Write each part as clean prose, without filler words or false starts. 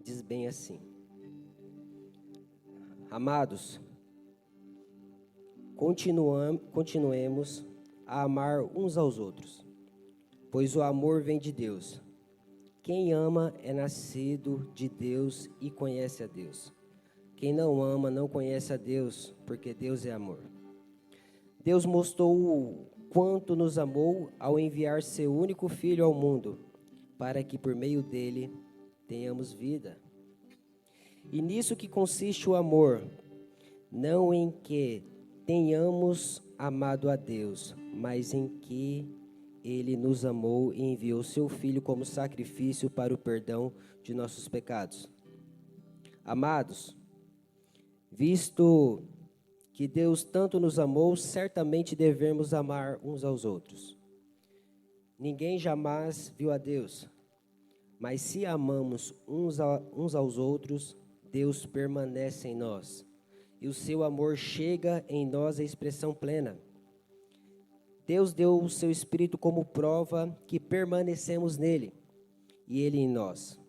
Diz bem assim: Amados, continuemos a amar uns aos outros, pois o amor vem de Deus. Quem ama é nascido de Deus e conhece a Deus. Quem não ama não conhece a Deus, porque Deus é amor. Deus mostrou o quanto nos amou ao enviar seu único Filho ao mundo, para que por meio dele tenhamos vida. E nisso que consiste o amor, não em que tenhamos amado a Deus, mas em que Ele nos amou e enviou seu Filho como sacrifício para o perdão de nossos pecados. Amados, visto que Deus tanto nos amou, certamente devemos amar uns aos outros. Ninguém jamais viu a Deus, mas se amamos uns aos outros, Deus permanece em nós, e o seu amor chega em nós à expressão plena. Deus deu o seu Espírito como prova que permanecemos nele, e ele em nós.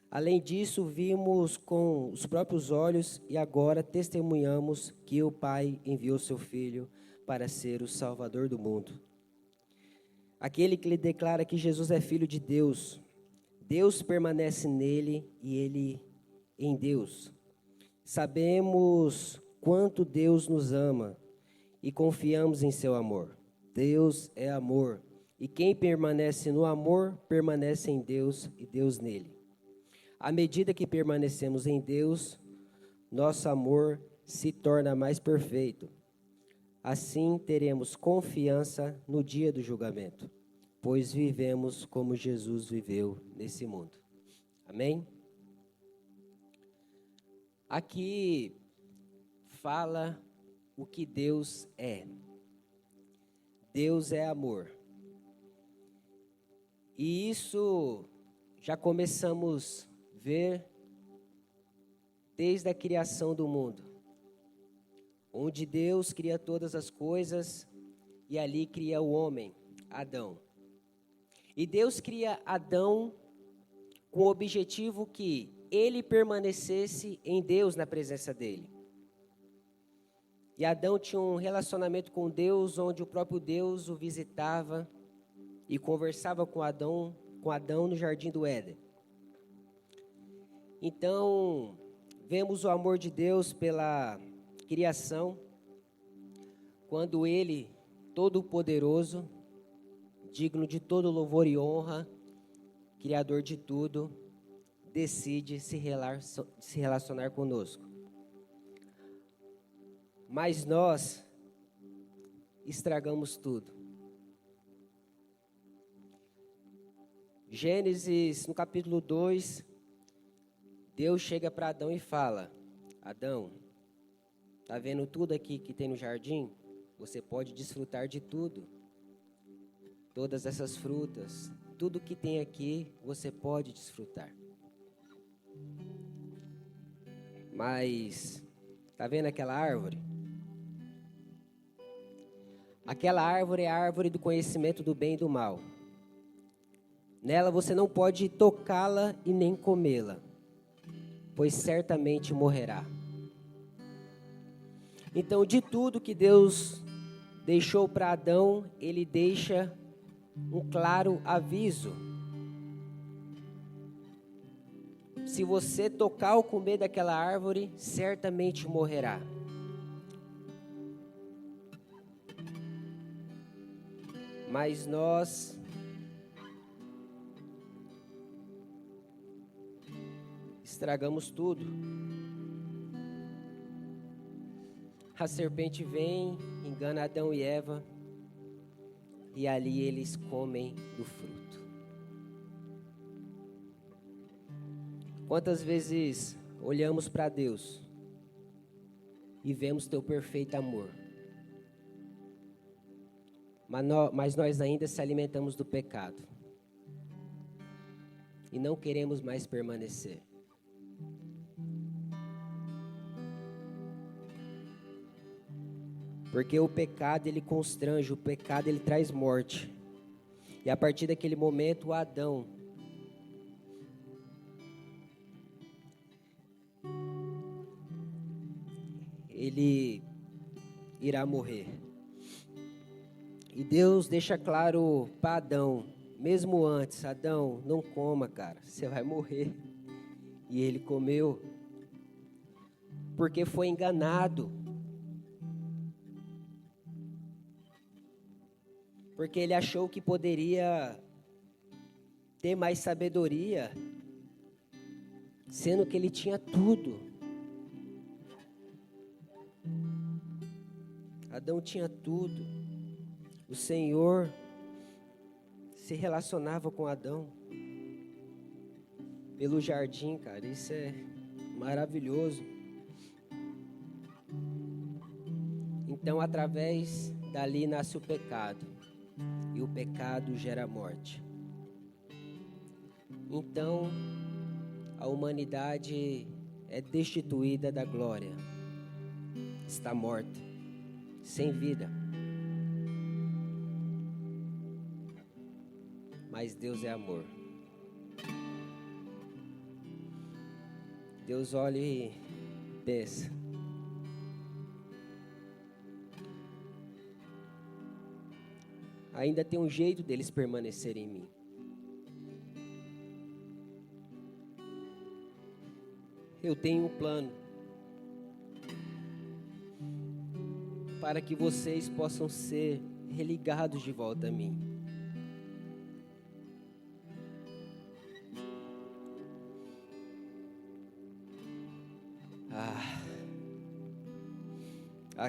Além disso, vimos com os próprios olhos e agora testemunhamos que o Pai enviou seu Filho para ser o Salvador do mundo. Aquele que lhe declara que Jesus é Filho de Deus, Deus permanece nele e ele em Deus. Sabemos quanto Deus nos ama e confiamos em seu amor. Deus é amor, e quem permanece no amor, permanece em Deus e Deus nele. À medida que permanecemos em Deus, nosso amor se torna mais perfeito. Assim teremos confiança no dia do julgamento, pois vivemos como Jesus viveu nesse mundo. Amém? Aqui fala o que Deus é. Deus é amor. E isso já começamos a ver desde a criação do mundo, onde Deus cria todas as coisas e ali cria o homem, Adão. E Deus cria Adão com o objetivo que ele permanecesse em Deus, na presença dele. E Adão tinha um relacionamento com Deus, onde o próprio Deus o visitava e conversava com Adão no jardim do Éden. Então, vemos o amor de Deus pela criação, quando Ele, Todo-Poderoso, digno de todo louvor e honra, Criador de tudo, decide se relacionar conosco. Mas nós estragamos tudo. Gênesis, no capítulo 2, Deus chega para Adão e fala: Adão, tá vendo tudo aqui que tem no jardim? Você pode desfrutar de tudo. Todas essas frutas, tudo que tem aqui, você pode desfrutar. Mas, tá vendo aquela árvore? Aquela árvore é a árvore do conhecimento do bem e do mal. Nela você não pode tocá-la e nem comê-la, pois certamente morrerá. Então, de tudo que Deus deixou para Adão, Ele deixa um claro aviso. Se você tocar ou comer daquela árvore, certamente morrerá. Mas nós estragamos tudo. A serpente vem, engana Adão e Eva, e ali eles comem do fruto. Quantas vezes olhamos para Deus e vemos teu perfeito amor, mas nós ainda se alimentamos do pecado e não queremos mais permanecer. Porque o pecado, ele constrange, o pecado, ele traz morte. E a partir daquele momento, Adão ele irá morrer. E Deus deixa claro para Adão, mesmo antes: Adão, não coma, cara, você vai morrer. E ele comeu, porque foi enganado. Porque ele achou que poderia ter mais sabedoria, sendo que ele tinha tudo. Adão tinha tudo. O Senhor se relacionava com Adão pelo jardim, cara. Isso é maravilhoso. Então, através dali nasce o pecado. E o pecado gera morte. Então, a humanidade é destituída da glória. Está morta, sem vida. Mas Deus é amor. Deus olha e pensa: ainda tem um jeito deles permanecerem em mim. Eu tenho um plano para que vocês possam ser religados de volta a mim.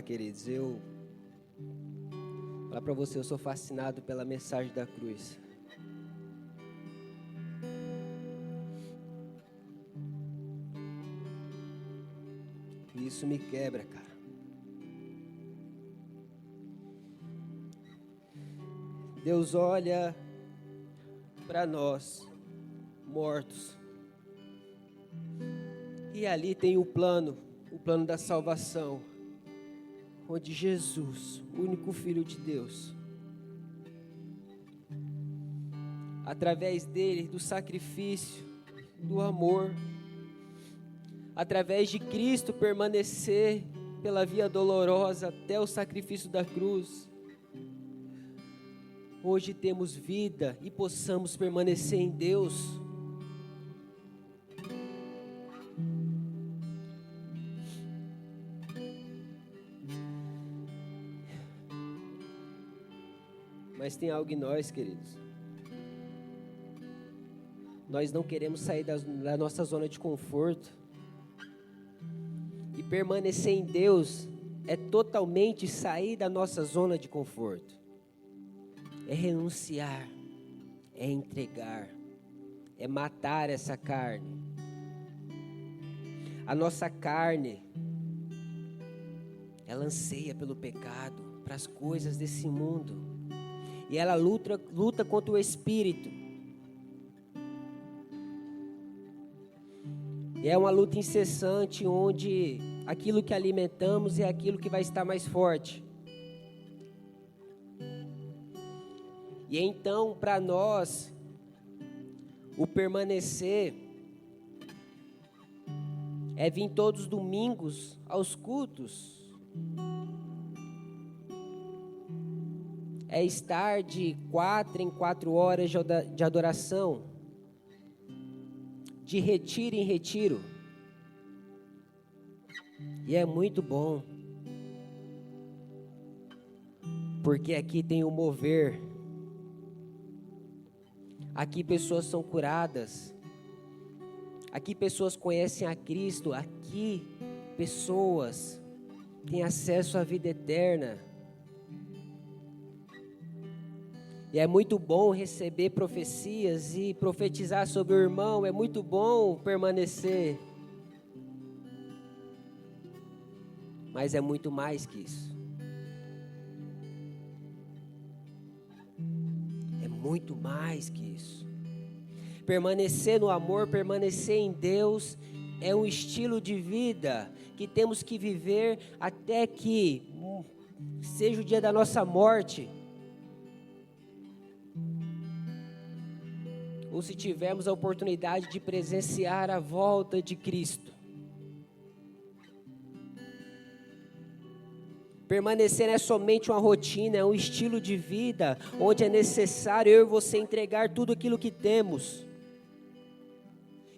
Queridos, eu falar para você, eu sou fascinado pela mensagem da cruz. E isso me quebra, cara. Deus olha para nós, mortos. E ali tem o plano da salvação. Onde Jesus, o único Filho de Deus, através dele, do sacrifício, do amor, através de Cristo permanecer pela via dolorosa até o sacrifício da cruz, hoje temos vida e possamos permanecer em Deus. Mas tem algo em nós, queridos. Nós não queremos sair da nossa zona de conforto. E permanecer em Deus é totalmente sair da nossa zona de conforto. É renunciar, é entregar, é matar essa carne. A nossa carne, ela anseia pelo pecado, para as coisas desse mundo. E ela luta contra o espírito. E é uma luta incessante, onde aquilo que alimentamos é aquilo que vai estar mais forte. E então, para nós, o permanecer é vir todos os domingos aos cultos. É estar de 4 em 4 horas de adoração, de retiro em retiro. E é muito bom, porque aqui tem o mover. Aqui pessoas são curadas. Aqui pessoas conhecem a Cristo. Aqui pessoas têm acesso à vida eterna. E é muito bom receber profecias e profetizar sobre o irmão. É muito bom permanecer. Mas é muito mais que isso. É muito mais que isso. Permanecer no amor, permanecer em Deus, é um estilo de vida que temos que viver até que seja o dia da nossa morte. Ou se tivermos a oportunidade de presenciar a volta de Cristo. Permanecer não é somente uma rotina, é um estilo de vida, onde é necessário eu e você entregar tudo aquilo que temos.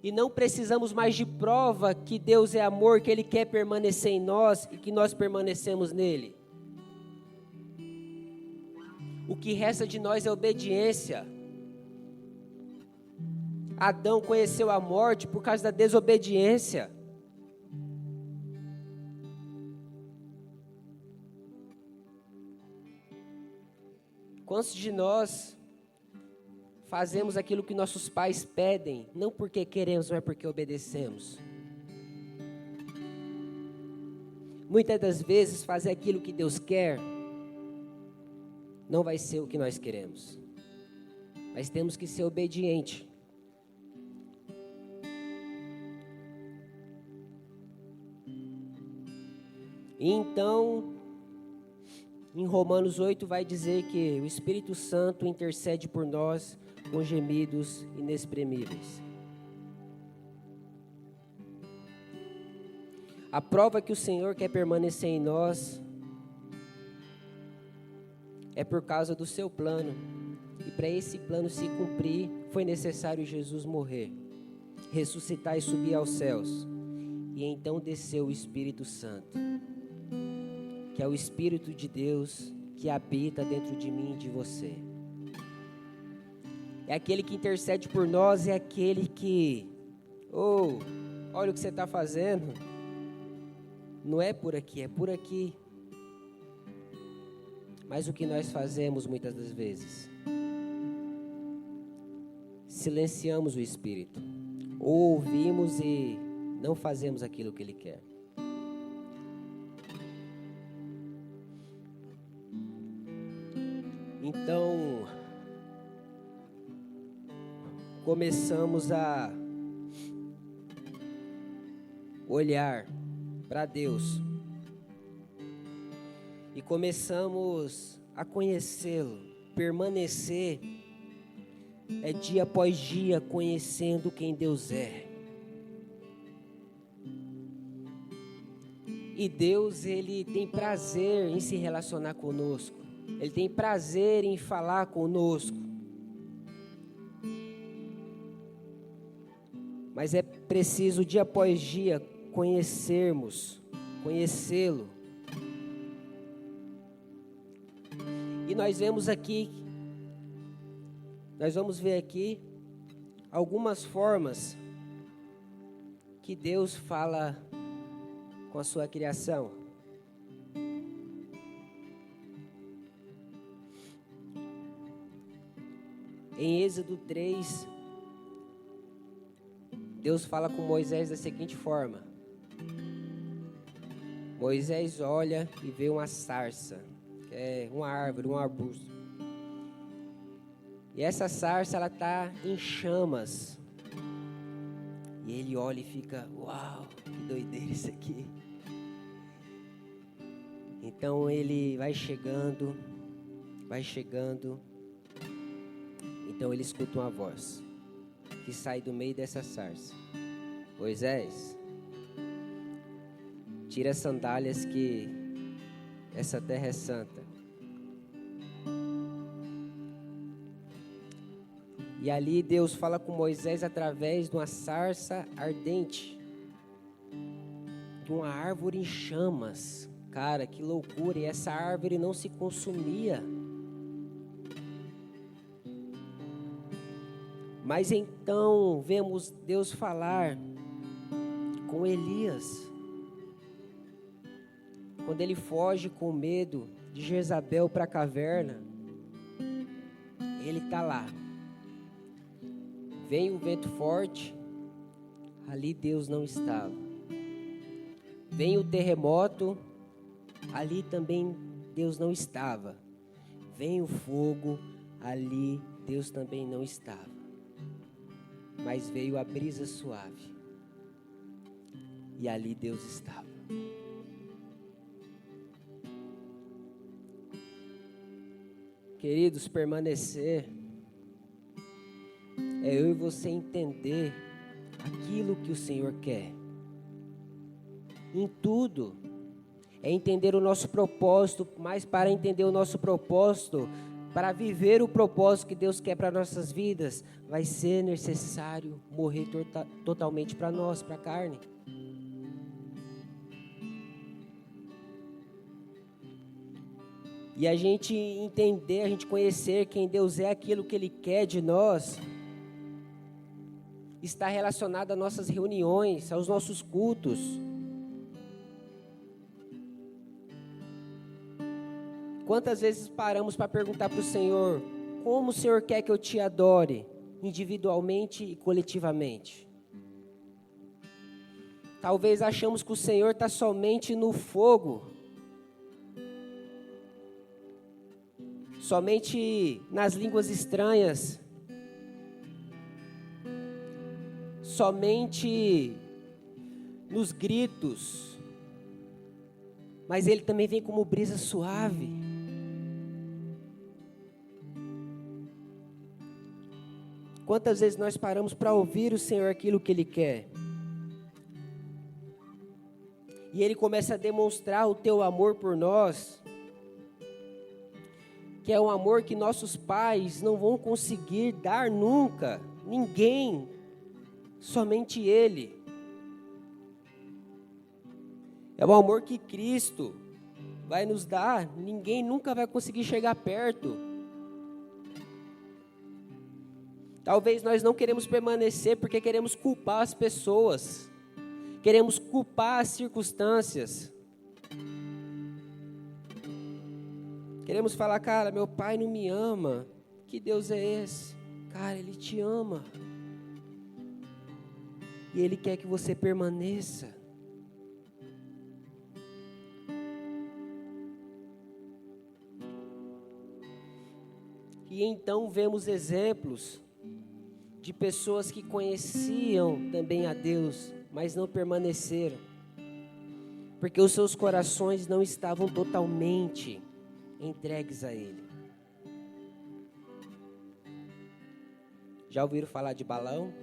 E não precisamos mais de prova que Deus é amor, que Ele quer permanecer em nós e que nós permanecemos nele. O que resta de nós é obediência. Adão conheceu a morte por causa da desobediência. Quantos de nós fazemos aquilo que nossos pais pedem, não porque queremos, mas porque obedecemos? Muitas das vezes fazer aquilo que Deus quer não vai ser o que nós queremos, mas temos que ser obedientes. E então, em Romanos 8 vai dizer que o Espírito Santo intercede por nós com gemidos inexprimíveis. A prova que o Senhor quer permanecer em nós é por causa do seu plano. E para esse plano se cumprir, foi necessário Jesus morrer, ressuscitar e subir aos céus. E então desceu o Espírito Santo, que é o Espírito de Deus que habita dentro de mim e de você. É aquele que intercede por nós, é aquele que, olha o que você está fazendo. Não é por aqui, é por aqui. Mas o que nós fazemos muitas das vezes? Silenciamos o Espírito, ou ouvimos e não fazemos aquilo que Ele quer. Então, começamos a olhar para Deus e começamos a conhecê-lo, permanecer dia após dia conhecendo quem Deus é. E Deus, Ele tem prazer em se relacionar conosco. Ele tem prazer em falar conosco. Mas é preciso dia após dia conhecê-lo. E nós vamos ver aqui algumas formas que Deus fala com a sua criação. Em Êxodo 3, Deus fala com Moisés da seguinte forma: Moisés olha e vê uma sarça, que é uma árvore, um arbusto. E essa sarça, ela está em chamas. E ele olha e fica, uau, que doideira isso aqui. Então ele vai chegando. Então ele escuta uma voz que sai do meio dessa sarça: Moisés, tira as sandálias que essa terra é santa. E ali Deus fala com Moisés através de uma sarça ardente, de uma árvore em chamas. Cara, que loucura! E essa árvore não se consumia. Mas então vemos Deus falar com Elias, quando ele foge com medo de Jezabel para a caverna. Ele está lá. Vem um vento forte, ali Deus não estava. Vem o terremoto, ali também Deus não estava. Vem o fogo, ali Deus também não estava. Mas veio a brisa suave, e ali Deus estava. Queridos, permanecer é eu e você entender aquilo que o Senhor quer. Em tudo. é entender o nosso propósito, mas para entender o nosso propósito, para viver o propósito que Deus quer para nossas vidas, vai ser necessário morrer totalmente para nós, para a carne. E a gente entender, a gente conhecer quem Deus é, aquilo que Ele quer de nós, está relacionado às nossas reuniões, aos nossos cultos. Quantas vezes paramos para perguntar para o Senhor, como o Senhor quer que eu te adore, individualmente e coletivamente? Talvez achamos que o Senhor está somente no fogo, somente nas línguas estranhas, somente nos gritos, mas Ele também vem como brisa suave. Quantas vezes nós paramos para ouvir o Senhor aquilo que Ele quer? E Ele começa a demonstrar o teu amor por nós, que é um amor que nossos pais não vão conseguir dar nunca, ninguém, somente Ele. É um amor que Cristo vai nos dar, ninguém nunca vai conseguir chegar perto. Talvez nós não queremos permanecer porque queremos culpar as pessoas, queremos culpar as circunstâncias. Queremos falar, cara, meu pai não me ama. Que Deus é esse? Cara, Ele te ama. E Ele quer que você permaneça. E então vemos exemplos de pessoas que conheciam também a Deus, mas não permaneceram, porque os seus corações não estavam totalmente entregues a Ele. Já ouviram falar de Balaão?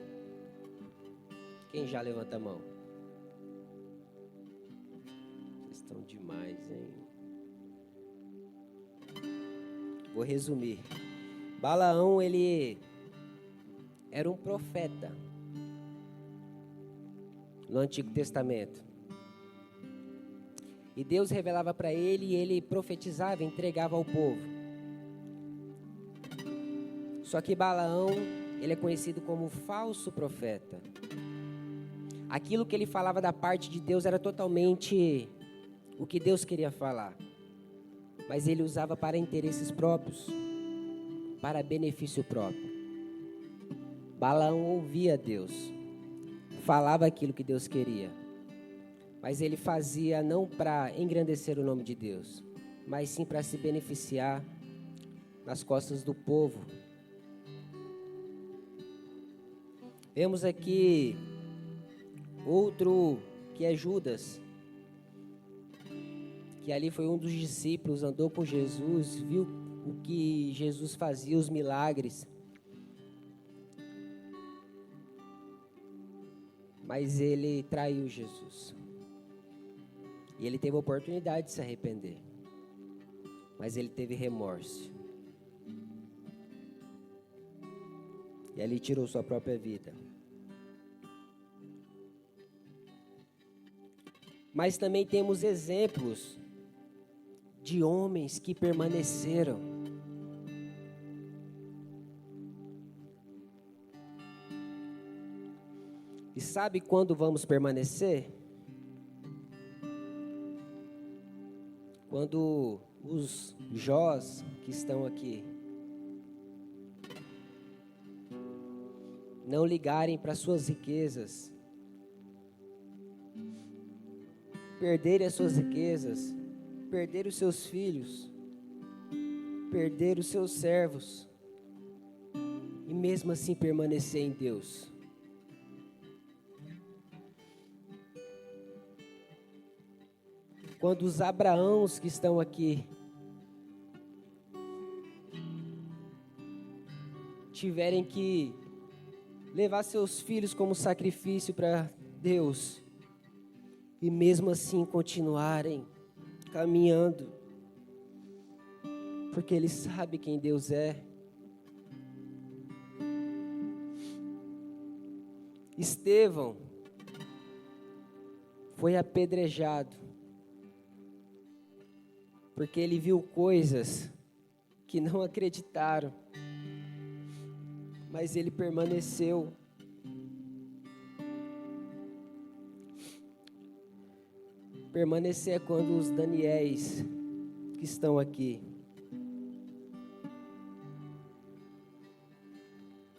Quem já levanta a mão? Vocês estão demais, hein? Vou resumir. Balaão, ele era um profeta no Antigo Testamento. E Deus revelava para ele e ele profetizava e entregava ao povo. Só que Balaão, ele é conhecido como falso profeta. Aquilo que ele falava da parte de Deus era totalmente o que Deus queria falar. Mas ele usava para interesses próprios, para benefício próprio. Balaão ouvia Deus, falava aquilo que Deus queria, mas ele fazia não para engrandecer o nome de Deus, mas sim para se beneficiar nas costas do povo. Vemos aqui outro que é Judas, que ali foi um dos discípulos, andou com Jesus, viu o que Jesus fazia, os milagres. Mas ele traiu Jesus. E ele teve a oportunidade de se arrepender. Mas ele teve remorso. E ali tirou sua própria vida. Mas também temos exemplos de homens que permaneceram. E sabe quando vamos permanecer? Quando os Jós que estão aqui não ligarem para suas riquezas, perderem as suas riquezas, perder os seus filhos, perder os seus servos, e mesmo assim permanecer em Deus. Quando os Abraãos que estão aqui tiverem que levar seus filhos como sacrifício para Deus, e mesmo assim continuarem caminhando, porque ele sabe quem Deus é. Estevão foi apedrejado, porque ele viu coisas que não acreditaram, mas ele permaneceu. Permanecer é quando os Daniéis que estão aqui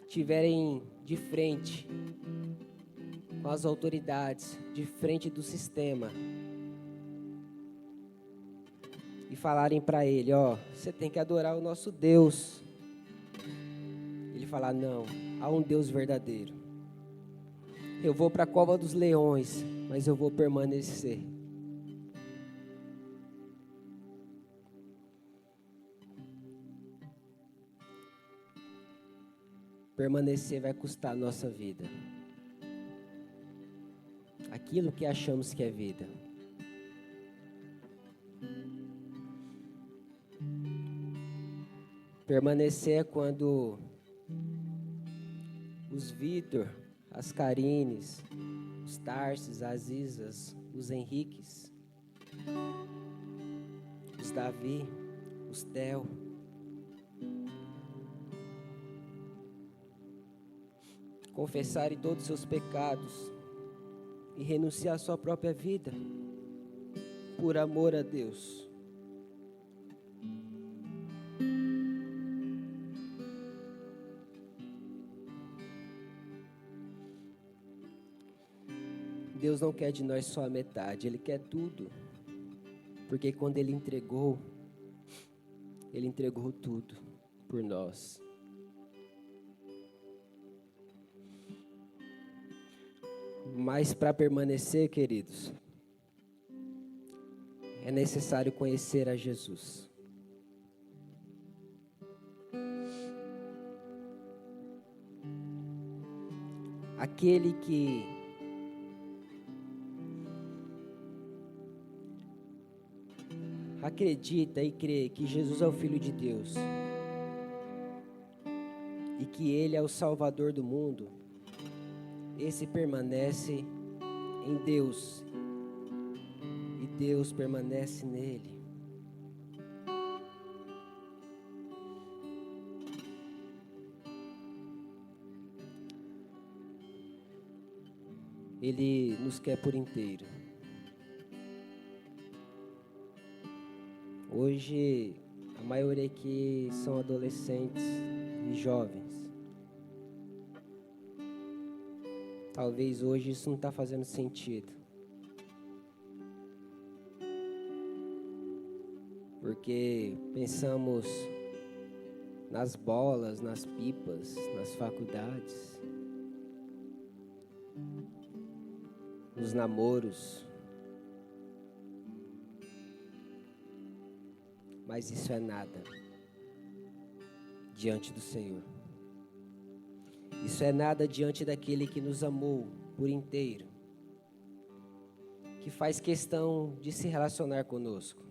estiverem de frente com as autoridades, de frente do sistema, e falarem para ele, você tem que adorar o nosso Deus. Ele falar, não, há um Deus verdadeiro. Eu vou para a cova dos leões, mas eu vou permanecer. Permanecer vai custar a nossa vida. Aquilo que achamos que é vida. Permanecer é quando os Vitor, as Karines, os Tarsis, as Isas, os Henriques, os Davi, os Theo, confessarem todos os seus pecados e renunciar à sua própria vida por amor a Deus. Deus não quer de nós só a metade, Ele quer tudo. Porque quando Ele entregou tudo por nós. Mas para permanecer, queridos, é necessário conhecer a Jesus. Aquele que acredita e crê que Jesus é o Filho de Deus e que Ele é o Salvador do mundo, esse permanece em Deus e Deus permanece nele. Ele nos quer por inteiro. Hoje, a maioria aqui são adolescentes e jovens. Talvez hoje isso não está fazendo sentido. Porque pensamos nas bolas, nas pipas, nas faculdades, nos namoros. Mas isso é nada diante do Senhor. Isso é nada diante daquele que nos amou por inteiro, que faz questão de se relacionar conosco.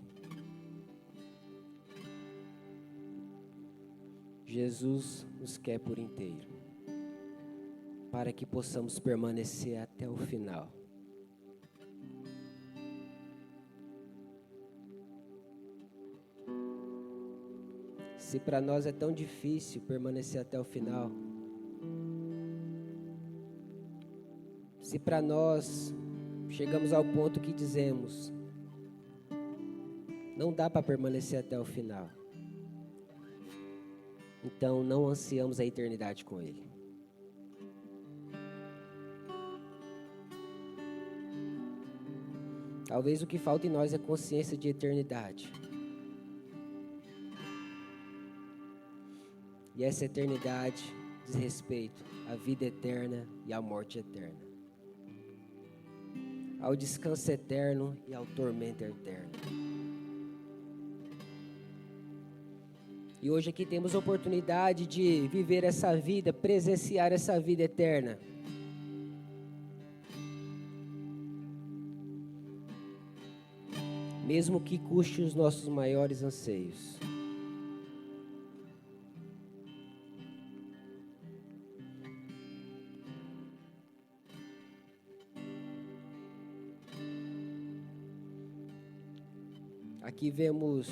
Jesus nos quer por inteiro, para que possamos permanecer até o final. Se para nós é tão difícil permanecer até o final, se para nós chegamos ao ponto que dizemos, não dá para permanecer até o final, então não ansiamos a eternidade com Ele. Talvez o que falta em nós é consciência de eternidade. E essa eternidade diz respeito à vida eterna e à morte eterna, ao descanso eterno e ao tormento eterno. E hoje aqui temos a oportunidade de viver essa vida, presenciar essa vida eterna. mesmo que custe os nossos maiores anseios. Aqui vemos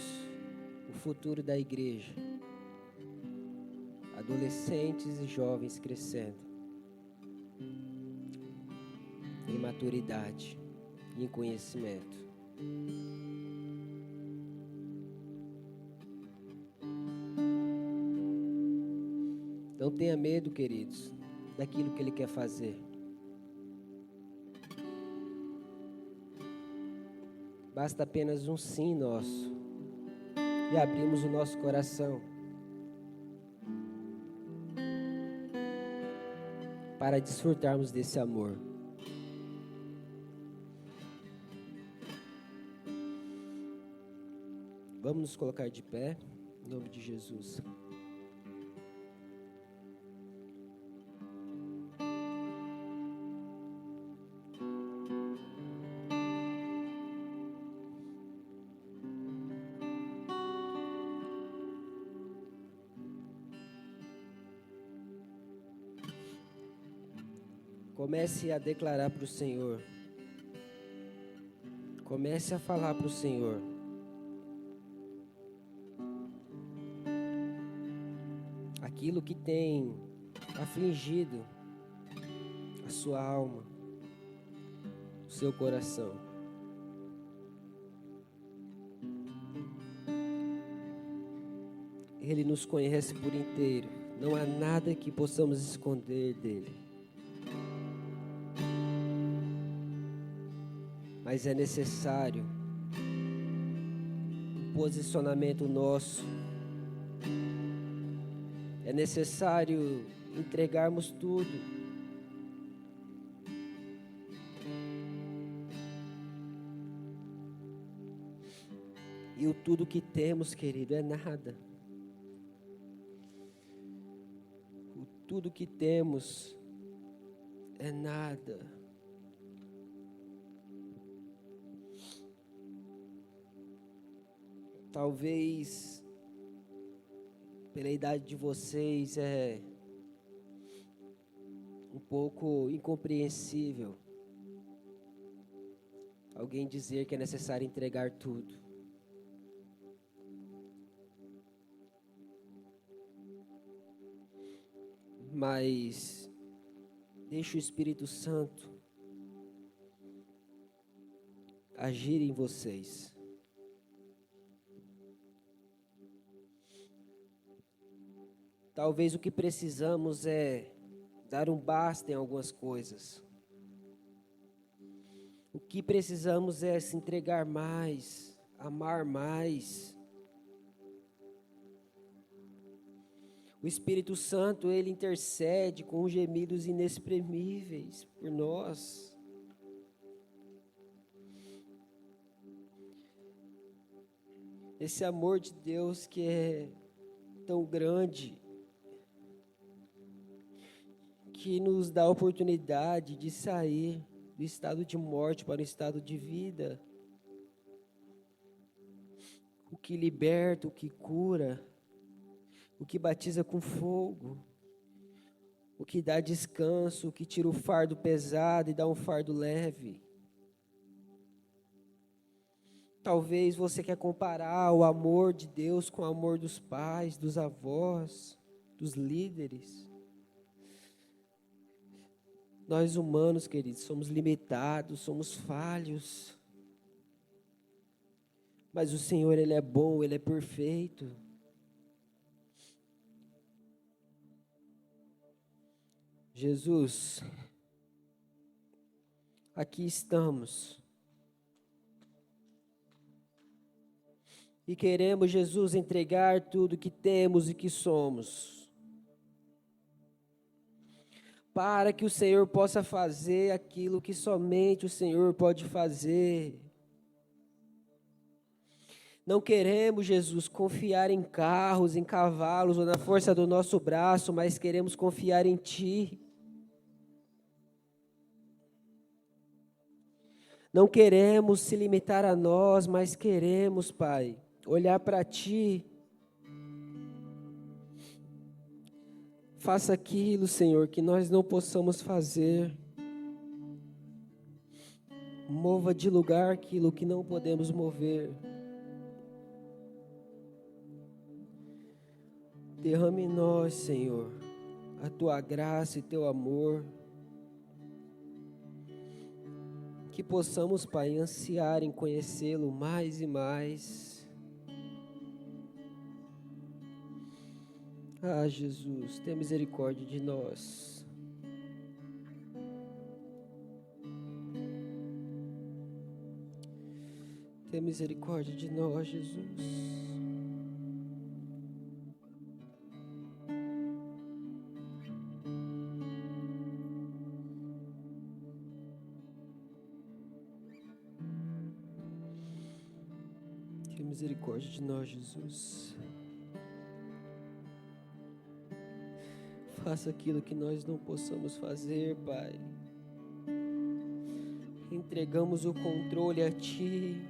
o futuro da igreja, adolescentes e jovens crescendo em maturidade e em conhecimento. Não tenha medo, queridos, daquilo que Ele quer fazer. Basta apenas um sim nosso e abrimos o nosso coração para desfrutarmos desse amor. Vamos nos colocar de pé, em nome de Jesus. Comece a declarar para o Senhor. Comece a falar para o Senhor. Aquilo que tem afligido a sua alma, o seu coração. Ele nos conhece por inteiro. Não há nada que possamos esconder dele. Mas é necessário um posicionamento nosso. É necessário entregarmos tudo. E o tudo que temos, querido, é nada. O tudo que temos é nada. Talvez, pela idade de vocês, é um pouco incompreensível alguém dizer que é necessário entregar tudo. Mas deixe o Espírito Santo agir em vocês. Talvez o que precisamos é dar um basta em algumas coisas. O que precisamos é se entregar mais, amar mais. O Espírito Santo, Ele intercede com gemidos inexprimíveis por nós. Esse amor de Deus que é tão grande, que nos dá a oportunidade de sair do estado de morte para o estado de vida. O que liberta, o que cura, o que batiza com fogo, o que dá descanso, o que tira o fardo pesado e dá um fardo leve. Talvez você quer comparar o amor de Deus com o amor dos pais, dos avós, dos líderes. Nós humanos, queridos, somos limitados, somos falhos. Mas o Senhor, Ele é bom, Ele é perfeito. Jesus, aqui estamos. E queremos, Jesus, entregar tudo que temos e que somos, para que o Senhor possa fazer aquilo que somente o Senhor pode fazer. Não queremos, Jesus, confiar em carros, em cavalos ou na força do nosso braço, mas queremos confiar em Ti. Não queremos se limitar a nós, mas queremos, Pai, olhar para Ti. Faça aquilo, Senhor, que nós não possamos fazer. Mova de lugar aquilo que não podemos mover. Derrame em nós, Senhor, a Tua graça e Teu amor. Que possamos, Pai, ansiar em conhecê-lo mais e mais. Ah, Jesus, tenha misericórdia de nós. Tenha misericórdia de nós, Jesus. Tenha misericórdia de nós, Jesus. Faça aquilo que nós não possamos fazer, Pai. Entregamos o controle a Ti.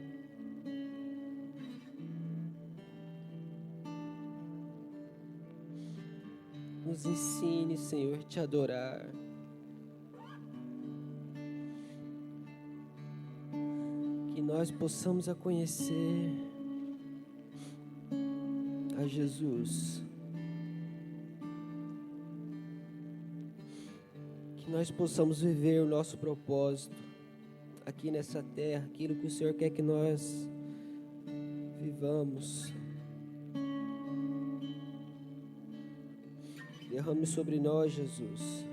Nos ensine, Senhor, a Te adorar. Que nós possamos a conhecer a Jesus. Que nós possamos viver o nosso propósito aqui nessa terra, aquilo que o Senhor quer que nós vivamos. Derrame sobre nós, Jesus,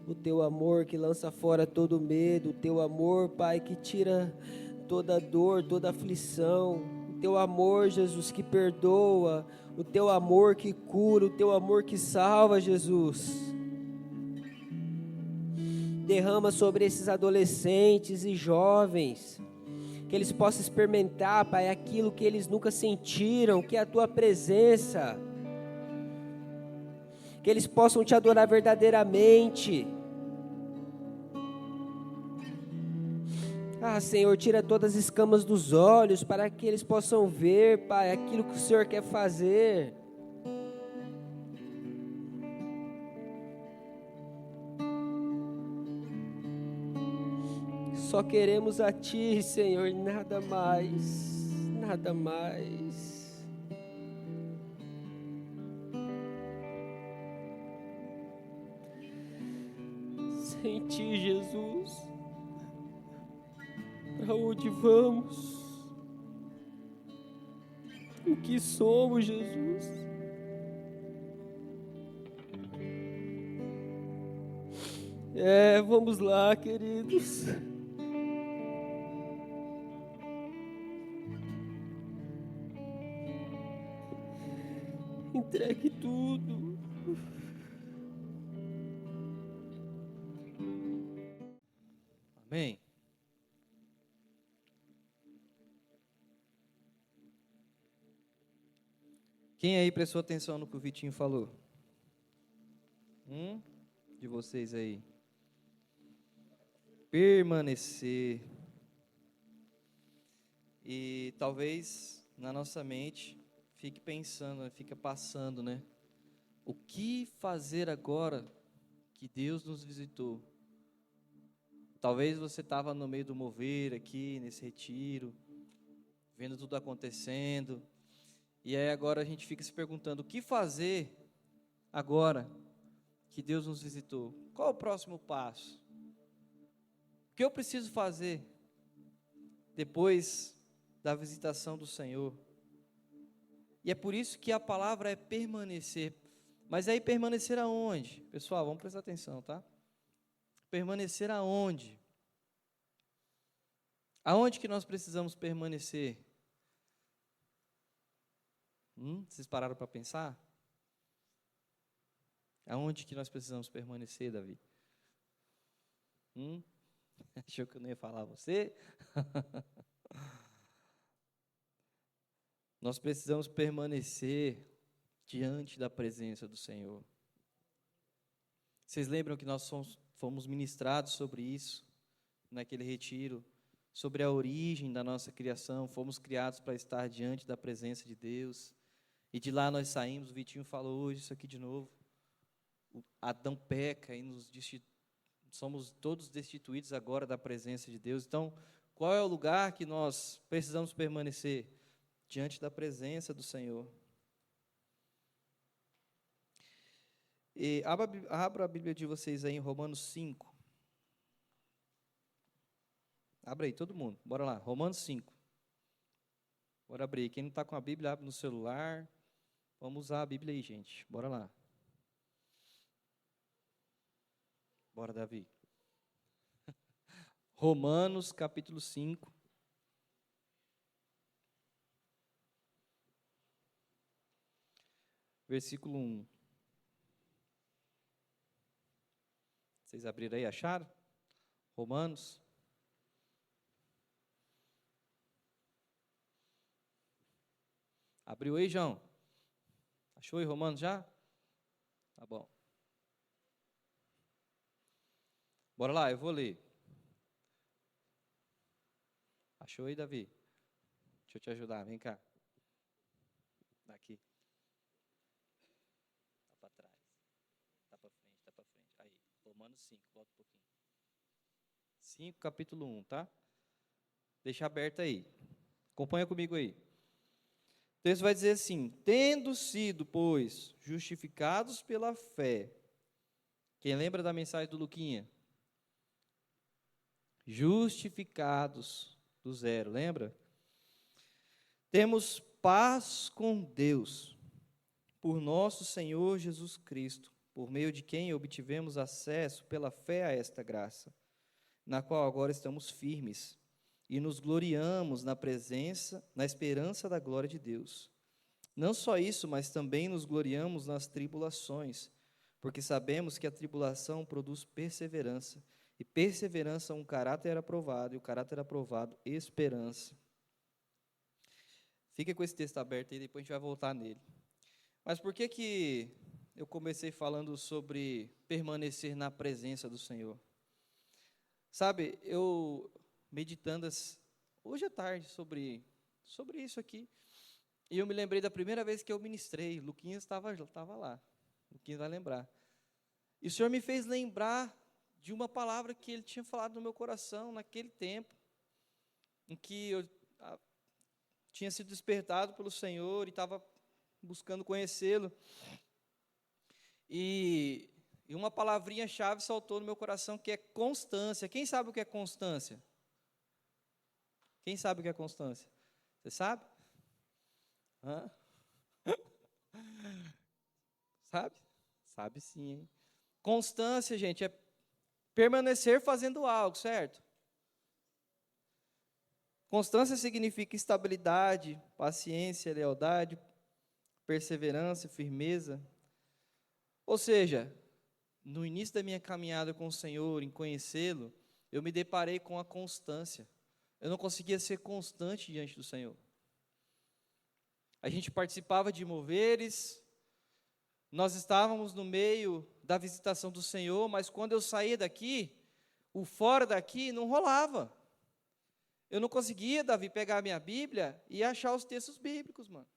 o Teu amor que lança fora todo medo, o Teu amor, Pai, que tira toda dor, toda aflição, o Teu amor, Jesus, que perdoa, o Teu amor que cura, o Teu amor que salva, Jesus. Derrama sobre esses adolescentes e jovens, que eles possam experimentar, Pai, aquilo que eles nunca sentiram, que é a Tua presença. Que eles possam Te adorar verdadeiramente. Ah, Senhor, tira todas as escamas dos olhos, para que eles possam ver, Pai, aquilo que o Senhor quer fazer. Só queremos a Ti, Senhor, nada mais, nada mais. Sem Ti, Jesus, para onde vamos? O que somos, Jesus? Vamos lá, queridos. Entregue tudo. Amém. Quem aí prestou atenção no que o Vitinho falou? De vocês aí. Permanecer. E talvez na nossa mente fique pensando, fica passando, né? O que fazer agora que Deus nos visitou? Talvez você estava no meio do mover aqui, nesse retiro, vendo tudo acontecendo. E aí agora a gente fica se perguntando, o que fazer agora que Deus nos visitou? Qual o próximo passo? O que eu preciso fazer depois da visitação do Senhor? E é por isso que a palavra é permanecer. Mas aí permanecer aonde? Pessoal, vamos prestar atenção, tá? Permanecer aonde? Aonde que nós precisamos permanecer? Vocês pararam para pensar? Aonde que nós precisamos permanecer, Davi? Achou que eu não ia falar você? Nós precisamos permanecer diante da presença do Senhor. Vocês lembram que nós fomos ministrados sobre isso naquele retiro, sobre a origem da nossa criação. Fomos criados para estar diante da presença de Deus. E de lá nós saímos, o Vitinho falou hoje isso aqui de novo. Adão peca e somos todos destituídos agora da presença de Deus. Então, qual é o lugar que nós precisamos permanecer? Diante da presença do Senhor. E abra a Bíblia de vocês aí em Romanos 5. Abra aí, todo mundo. Bora lá, Romanos 5. Bora abrir. Quem não está com a Bíblia, abre no celular. Vamos usar a Bíblia aí, gente. Bora lá. Bora, Davi. Romanos, capítulo 5. Versículo 1. Vocês abriram aí, acharam? Romanos. Abriu aí, João? Achou aí Romanos já? Tá bom. Bora lá, eu vou ler. Achou aí, Davi? Deixa eu te ajudar, vem cá. Daqui. Tá para trás. Tá para frente, tá para frente. Aí, Romanos 5, volta um pouquinho. 5, capítulo 1, tá? Deixa aberto aí. Acompanha comigo aí. O texto vai dizer assim: tendo sido, pois, justificados pela fé. Quem lembra da mensagem do Luquinha? Justificados do zero, lembra? Temos paz com Deus, por nosso Senhor Jesus Cristo, por meio de quem obtivemos acesso pela fé a esta graça, na qual agora estamos firmes, e nos gloriamos na esperança da glória de Deus. Não só isso, mas também nos gloriamos nas tribulações, porque sabemos que a tribulação produz perseverança, e perseverança um caráter aprovado, e o caráter aprovado, esperança. Fica com esse texto aberto aí, depois a gente vai voltar nele. Mas por que eu comecei falando sobre permanecer na presença do Senhor? Sabe, eu meditando hoje à tarde sobre isso aqui, e eu me lembrei da primeira vez que eu ministrei. Luquinhas estava lá, Luquinhas vai lembrar. E o Senhor me fez lembrar de uma palavra que Ele tinha falado no meu coração naquele tempo, em que eu tinha sido despertado pelo Senhor e estava buscando conhecê-lo. E uma palavrinha-chave saltou no meu coração, que é constância. Quem sabe o que é constância? Quem sabe o que é constância? Você sabe? Hã? Sabe? Sabe sim, hein? Constância, gente, é permanecer fazendo algo, certo? Constância significa estabilidade, paciência, lealdade, perseverança, firmeza. Ou seja, no início da minha caminhada com o Senhor, em conhecê-lo, eu me deparei com a constância. Eu não conseguia ser constante diante do Senhor. A gente participava de moveres, nós estávamos no meio da visitação do Senhor, mas quando eu saía daqui, o fora daqui não rolava. Eu não conseguia, Davi, pegar a minha Bíblia e achar os textos bíblicos, mano.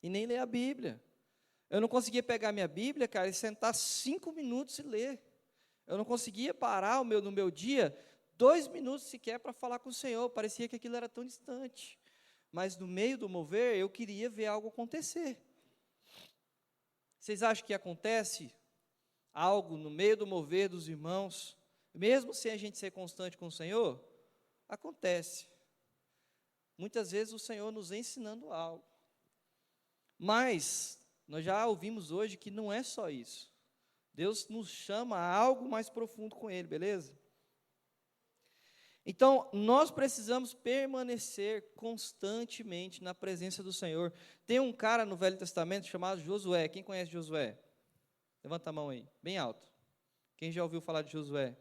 E nem ler a Bíblia. Eu não conseguia pegar a minha Bíblia, cara, e sentar 5 minutos e ler. Eu não conseguia parar no meu dia 2 minutos sequer para falar com o Senhor. Parecia que aquilo era tão distante. Mas no meio do mover, eu queria ver algo acontecer. Vocês acham que acontece algo no meio do mover dos irmãos, mesmo sem a gente ser constante com o Senhor? Acontece. Muitas vezes o Senhor nos ensinando algo. Mas nós já ouvimos hoje que não é só isso. Deus nos chama a algo mais profundo com Ele, beleza? Então, nós precisamos permanecer constantemente na presença do Senhor. Tem um cara no Velho Testamento chamado Josué. Quem conhece Josué? Levanta a mão aí, bem alto. Quem já ouviu falar de Josué?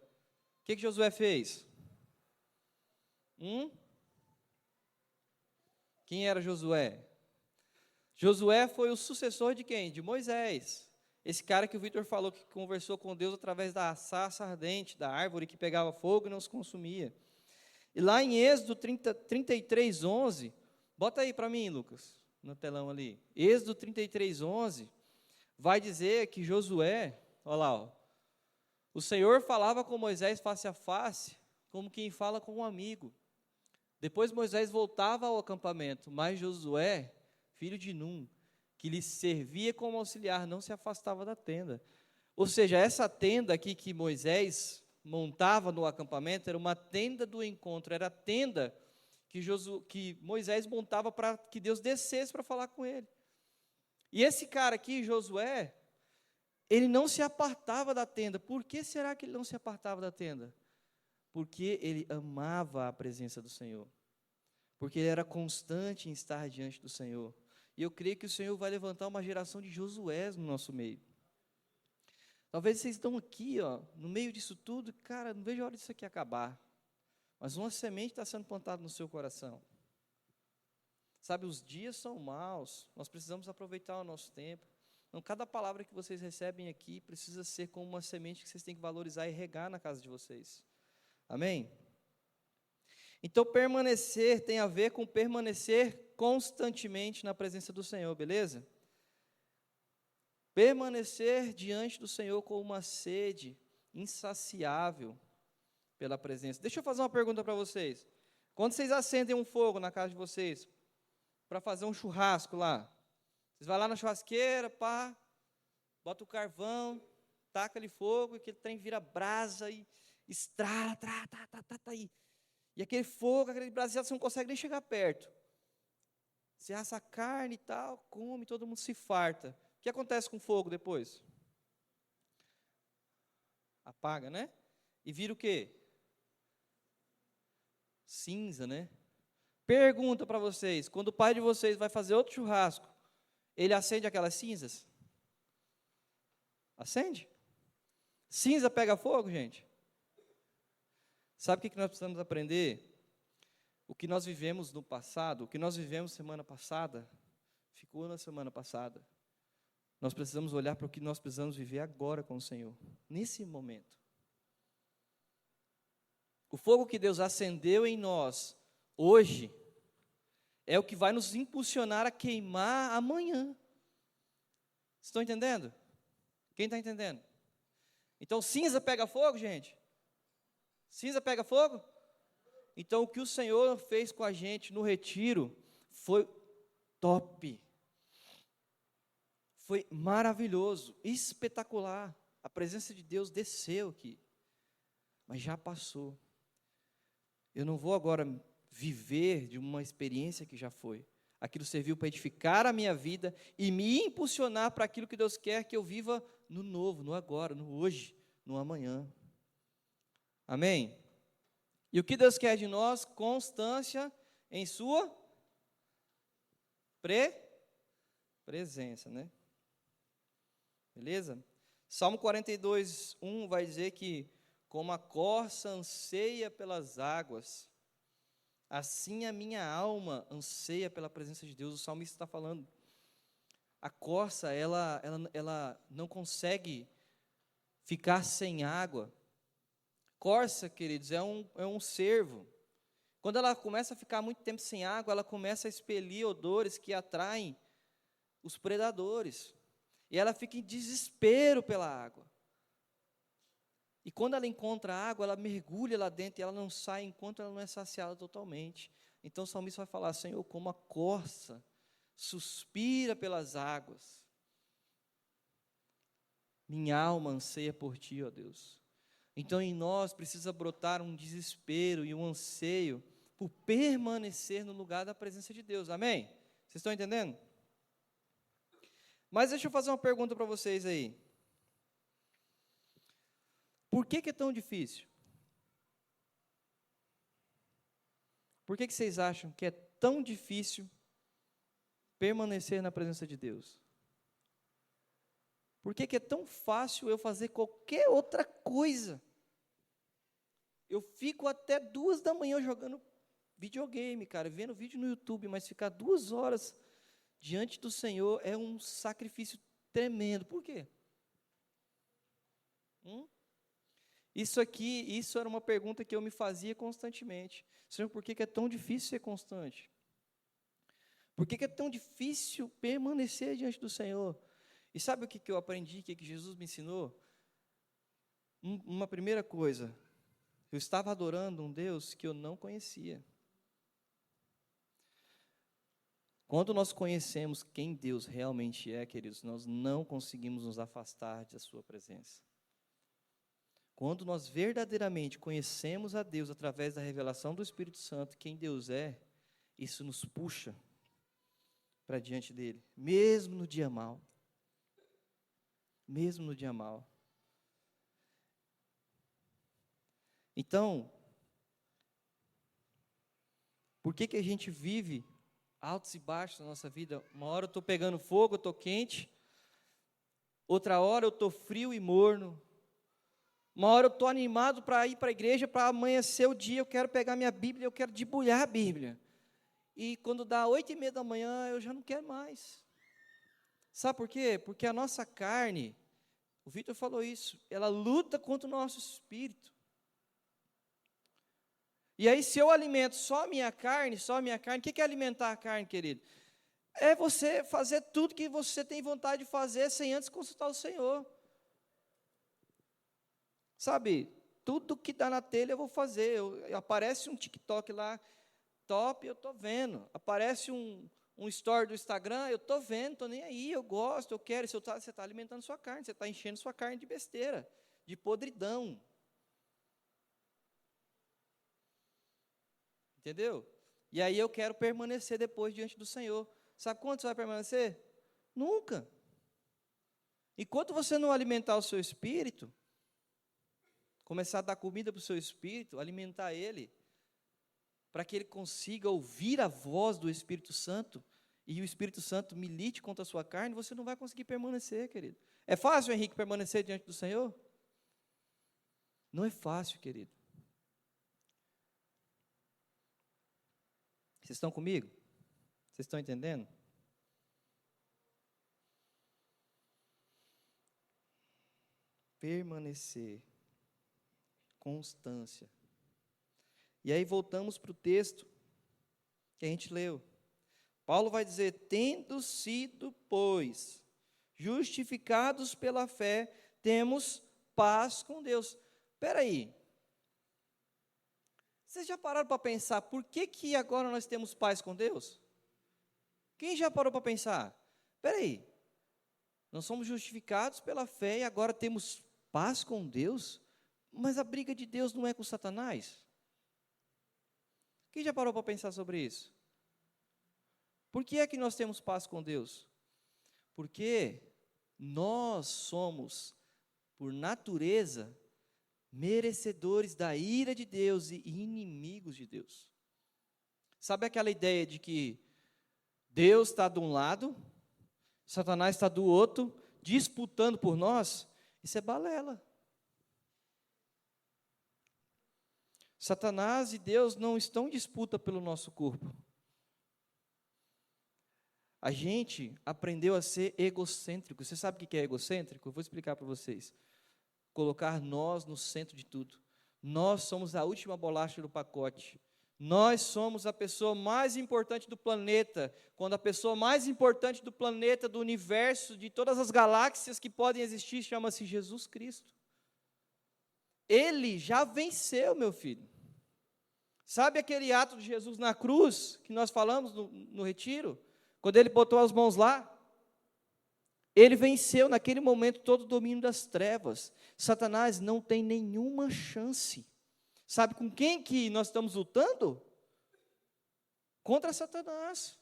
O que Josué fez? Quem era Josué? Josué foi o sucessor de quem? De Moisés. Esse cara que o Vitor falou que conversou com Deus através da sarça ardente, da árvore que pegava fogo e não se consumia. E lá em Êxodo 33, 11, bota aí para mim, Lucas, no telão ali. Êxodo 33, 11, vai dizer que Josué, olha lá, ó, o Senhor falava com Moisés face a face, como quem fala com um amigo. Depois Moisés voltava ao acampamento, mas Josué, filho de Num, que lhe servia como auxiliar, não se afastava da tenda. Ou seja, essa tenda aqui que Moisés montava no acampamento era uma tenda do encontro, era a tenda que Moisés montava para que Deus descesse para falar com ele. E esse cara aqui, Josué, ele não se apartava da tenda. Por que será que ele não se apartava da tenda? Porque ele amava a presença do Senhor. Porque ele era constante em estar diante do Senhor. E eu creio que o Senhor vai levantar uma geração de Josués no nosso meio. Talvez vocês estão aqui, ó, no meio disso tudo, cara, não vejo a hora disso aqui acabar. Mas uma semente está sendo plantada no seu coração. Sabe, os dias são maus, nós precisamos aproveitar o nosso tempo. Então, cada palavra que vocês recebem aqui precisa ser como uma semente que vocês têm que valorizar e regar na casa de vocês. Amém? Então, permanecer tem a ver com permanecer constantemente na presença do Senhor, beleza? Permanecer diante do Senhor com uma sede insaciável pela presença. Deixa eu fazer uma pergunta para vocês. Quando vocês acendem um fogo na casa de vocês, para fazer um churrasco lá, vocês vão lá na churrasqueira, pá, bota o carvão, taca ali fogo, e aquele trem vira brasa e estrala, e aquele fogo, aquele braseado, você não consegue nem chegar perto. Você assa a carne e tal, come, todo mundo se farta. O que acontece com o fogo depois? Apaga, né? E vira o quê? Cinza, né? Pergunta para vocês, quando o pai de vocês vai fazer outro churrasco, ele acende aquelas cinzas? Acende? Cinza pega fogo, gente? Sabe o que nós precisamos aprender? O que nós vivemos no passado, o que nós vivemos semana passada, ficou na semana passada. Nós precisamos olhar para o que nós precisamos viver agora com o Senhor, nesse momento. O fogo que Deus acendeu em nós, hoje, é o que vai nos impulsionar a queimar amanhã. Estão entendendo? Quem está entendendo? Então, cinza pega fogo, gente? Cinza pega fogo? Então, o que o Senhor fez com a gente no retiro foi top. Foi maravilhoso, espetacular. A presença de Deus desceu aqui, mas já passou. Eu não vou agora viver de uma experiência que já foi. Aquilo serviu para edificar a minha vida e me impulsionar para aquilo que Deus quer que eu viva no novo, no agora, no hoje, no amanhã. Amém? E o que Deus quer de nós? Constância em sua presença, né? Beleza? Salmo 42, 1 vai dizer que como a corça anseia pelas águas, assim a minha alma anseia pela presença de Deus. O salmista está falando. A corça, ela não consegue ficar sem água. Corça, queridos, é um cervo. Quando ela começa a ficar muito tempo sem água, ela começa a expelir odores que atraem os predadores. E ela fica em desespero pela água. E quando ela encontra a água, ela mergulha lá dentro e ela não sai enquanto ela não é saciada totalmente. Então o salmista vai falar: Senhor, como a corça suspira pelas águas, minha alma anseia por Ti, ó Deus. Então em nós precisa brotar um desespero e um anseio por permanecer no lugar da presença de Deus. Amém? Vocês estão entendendo? Mas deixa eu fazer uma pergunta para vocês aí. Por que é tão difícil? Por que vocês acham que é tão difícil permanecer na presença de Deus? Por que é tão fácil eu fazer qualquer outra coisa? Eu fico até 2 da manhã jogando videogame, cara, vendo vídeo no YouTube, mas ficar 2 horas diante do Senhor é um sacrifício tremendo. Por quê? Isso era uma pergunta que eu me fazia constantemente. Senhor, por que é tão difícil ser constante? Por que é tão difícil permanecer diante do Senhor? E sabe o que eu aprendi, o que Jesus me ensinou? Uma primeira coisa, eu estava adorando um Deus que eu não conhecia. Quando nós conhecemos quem Deus realmente é, queridos, nós não conseguimos nos afastar da sua presença. Quando nós verdadeiramente conhecemos a Deus através da revelação do Espírito Santo, quem Deus é, isso nos puxa para diante dele, mesmo no dia mau. Mesmo no dia mau. Então, por que a gente vive altos e baixos na nossa vida? Uma hora eu estou pegando fogo, eu estou quente. Outra hora eu estou frio e morno. Uma hora eu estou animado para ir para a igreja, para amanhecer o dia, eu quero pegar minha Bíblia, eu quero debulhar a Bíblia. E quando dá 8:30 da manhã, eu já não quero mais. Sabe por quê? Porque a nossa carne, o Vitor falou isso, ela luta contra o nosso espírito. E aí, se eu alimento só a minha carne, o que é alimentar a carne, querido? É você fazer tudo que você tem vontade de fazer, sem antes consultar o Senhor. Sabe, tudo que dá na telha eu vou fazer. Aparece um TikTok lá, top, eu estou vendo. Aparece um story do Instagram, eu estou vendo, estou nem aí, eu gosto, eu quero. Você está alimentando sua carne, você está enchendo sua carne de besteira, de podridão. Entendeu? E aí eu quero permanecer depois diante do Senhor. Sabe quanto você vai permanecer? Nunca. Enquanto você não alimentar o seu espírito, começar a dar comida para o seu espírito, alimentar ele, para que ele consiga ouvir a voz do Espírito Santo, e o Espírito Santo milite contra a sua carne, você não vai conseguir permanecer, querido. É fácil, Henrique, permanecer diante do Senhor? Não é fácil, querido. Vocês estão comigo? Vocês estão entendendo? Permanecer. Constância. E aí voltamos para o texto que a gente leu. Paulo vai dizer, tendo sido, pois, justificados pela fé, temos paz com Deus. Espera aí. Vocês já pararam para pensar por que agora nós temos paz com Deus? Quem já parou para pensar? Espera aí. Nós somos justificados pela fé e agora temos paz com Deus? Mas a briga de Deus não é com Satanás? Quem já parou para pensar sobre isso? Por que é que nós temos paz com Deus? Porque nós somos, por natureza, merecedores da ira de Deus e inimigos de Deus. Sabe aquela ideia de que Deus está de um lado, Satanás está do outro, disputando por nós? Isso é balela. Satanás e Deus não estão em disputa pelo nosso corpo. A gente aprendeu a ser egocêntrico. Você sabe o que é egocêntrico? Eu vou explicar para vocês. Colocar nós no centro de tudo. Nós somos a última bolacha do pacote. Nós somos a pessoa mais importante do planeta. Quando a pessoa mais importante do planeta, do universo, de todas as galáxias que podem existir, chama-se Jesus Cristo. Ele já venceu, meu filho. Sabe aquele ato de Jesus na cruz, que nós falamos no retiro? Quando ele botou as mãos lá, ele venceu naquele momento todo o domínio das trevas. Satanás não tem nenhuma chance. Sabe com quem que nós estamos lutando? Contra Satanás.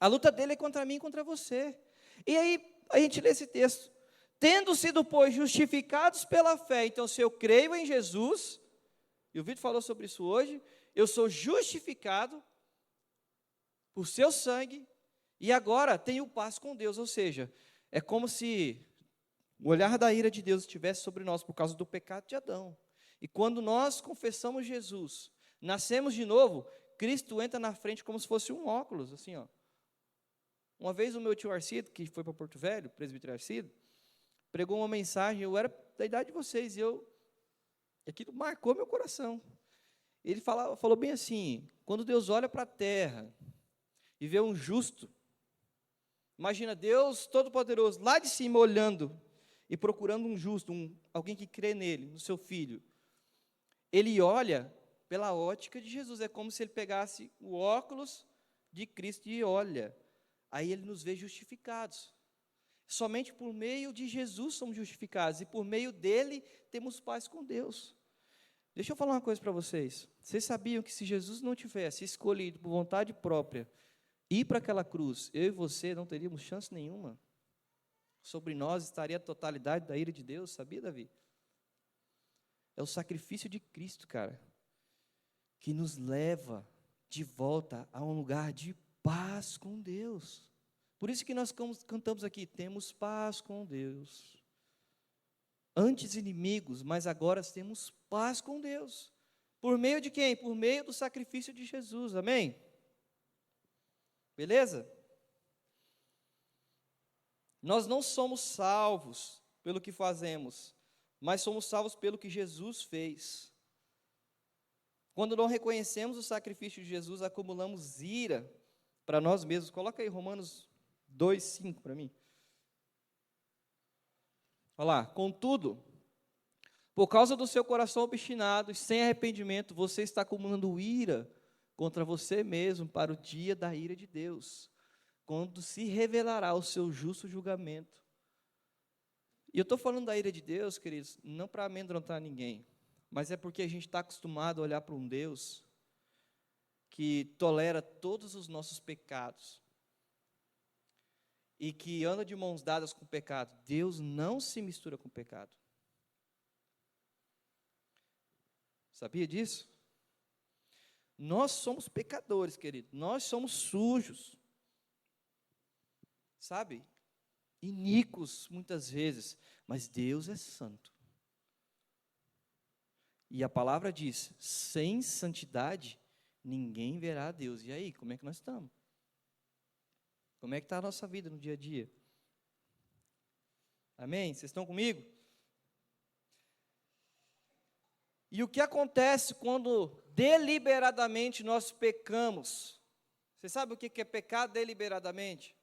A luta dele é contra mim e contra você. E aí a gente lê esse texto. Tendo sido, pois, justificados pela fé. Então, se eu creio em Jesus, e o Vitor falou sobre isso hoje, eu sou justificado por seu sangue, e agora tenho paz com Deus. Ou seja, é como se o olhar da ira de Deus estivesse sobre nós por causa do pecado de Adão. E quando nós confessamos Jesus, nascemos de novo, Cristo entra na frente como se fosse um óculos, assim, ó. Uma vez o meu tio Arcido, que foi para Porto Velho, o presbítero Arcido, pregou uma mensagem, eu era da idade de vocês, e aquilo marcou meu coração. Ele falou bem assim, quando Deus olha para a terra e vê um justo, imagina Deus Todo-Poderoso lá de cima olhando e procurando um justo, alguém que crê nele, no seu filho. Ele olha pela ótica de Jesus, é como se ele pegasse o óculos de Cristo e olha. Aí ele nos vê justificados. Somente por meio de Jesus somos justificados, e por meio dele temos paz com Deus. Deixa eu falar uma coisa para vocês. Vocês sabiam que se Jesus não tivesse escolhido por vontade própria ir para aquela cruz, eu e você não teríamos chance nenhuma? Sobre nós estaria a totalidade da ira de Deus, sabia, Davi? É o sacrifício de Cristo, cara, que nos leva de volta a um lugar de paz com Deus. Por isso que nós cantamos aqui, temos paz com Deus. Antes inimigos, mas agora temos paz com Deus. Por meio de quem? Por meio do sacrifício de Jesus, amém? Beleza? Nós não somos salvos pelo que fazemos, mas somos salvos pelo que Jesus fez. Quando não reconhecemos o sacrifício de Jesus, acumulamos ira para nós mesmos. Coloca aí Romanos 2:5 para mim. Olha lá, contudo, por causa do seu coração obstinado e sem arrependimento, você está acumulando ira contra você mesmo para o dia da ira de Deus, quando se revelará o seu justo julgamento. E eu estou falando da ira de Deus, queridos, não para amedrontar ninguém, mas é porque a gente está acostumado a olhar para um Deus que tolera todos os nossos pecados e que anda de mãos dadas com o pecado. Deus não se mistura com o pecado. Sabia disso? Nós somos pecadores, querido. Nós somos sujos. Sabe? Iníquos, muitas vezes. Mas Deus é santo. E a palavra diz, sem santidade, ninguém verá a Deus. E aí, como é que nós estamos? Como é que está a nossa vida no dia a dia? Amém? Vocês estão comigo? E o que acontece quando deliberadamente nós pecamos? Você sabe o que é pecar deliberadamente?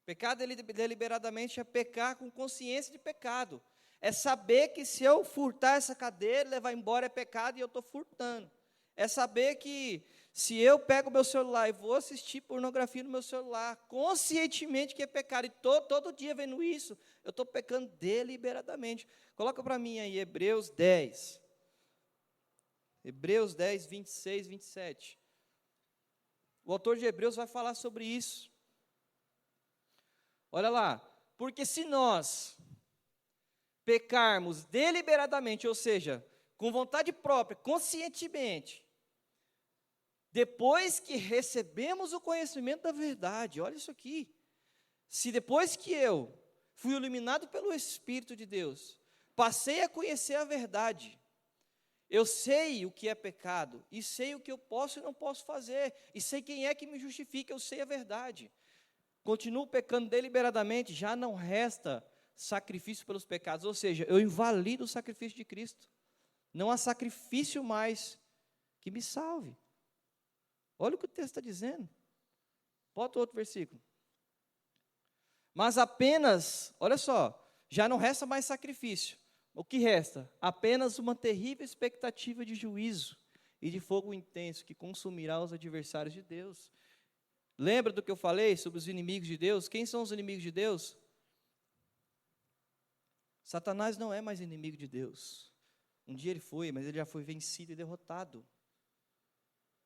Pecar deliberadamente é pecar com consciência de pecado. É saber que se eu furtar essa cadeira, levar embora é pecado e eu estou furtando. É saber que se eu pego o meu celular e vou assistir pornografia no meu celular, conscientemente que é pecado, e todo dia vendo isso, eu estou pecando deliberadamente. Coloca para mim aí Hebreus 10. Hebreus 10, 26, 27. O autor de Hebreus vai falar sobre isso. Olha lá, porque se nós pecarmos deliberadamente, ou seja, com vontade própria, conscientemente, depois que recebemos o conhecimento da verdade, olha isso aqui, se depois que eu fui iluminado pelo Espírito de Deus, passei a conhecer a verdade, eu sei o que é pecado, e sei o que eu posso e não posso fazer, e sei quem é que me justifica, eu sei a verdade. Continuo pecando deliberadamente, já não resta sacrifício pelos pecados, ou seja, eu invalido o sacrifício de Cristo. Não há sacrifício mais que me salve. Olha o que o texto está dizendo. Bota outro versículo. Mas apenas, olha só, já não resta mais sacrifício. O que resta? Apenas uma terrível expectativa de juízo e de fogo intenso que consumirá os adversários de Deus. Lembra do que eu falei sobre os inimigos de Deus? Quem são os inimigos de Deus? Satanás não é mais inimigo de Deus. Um dia ele foi, mas ele já foi vencido e derrotado.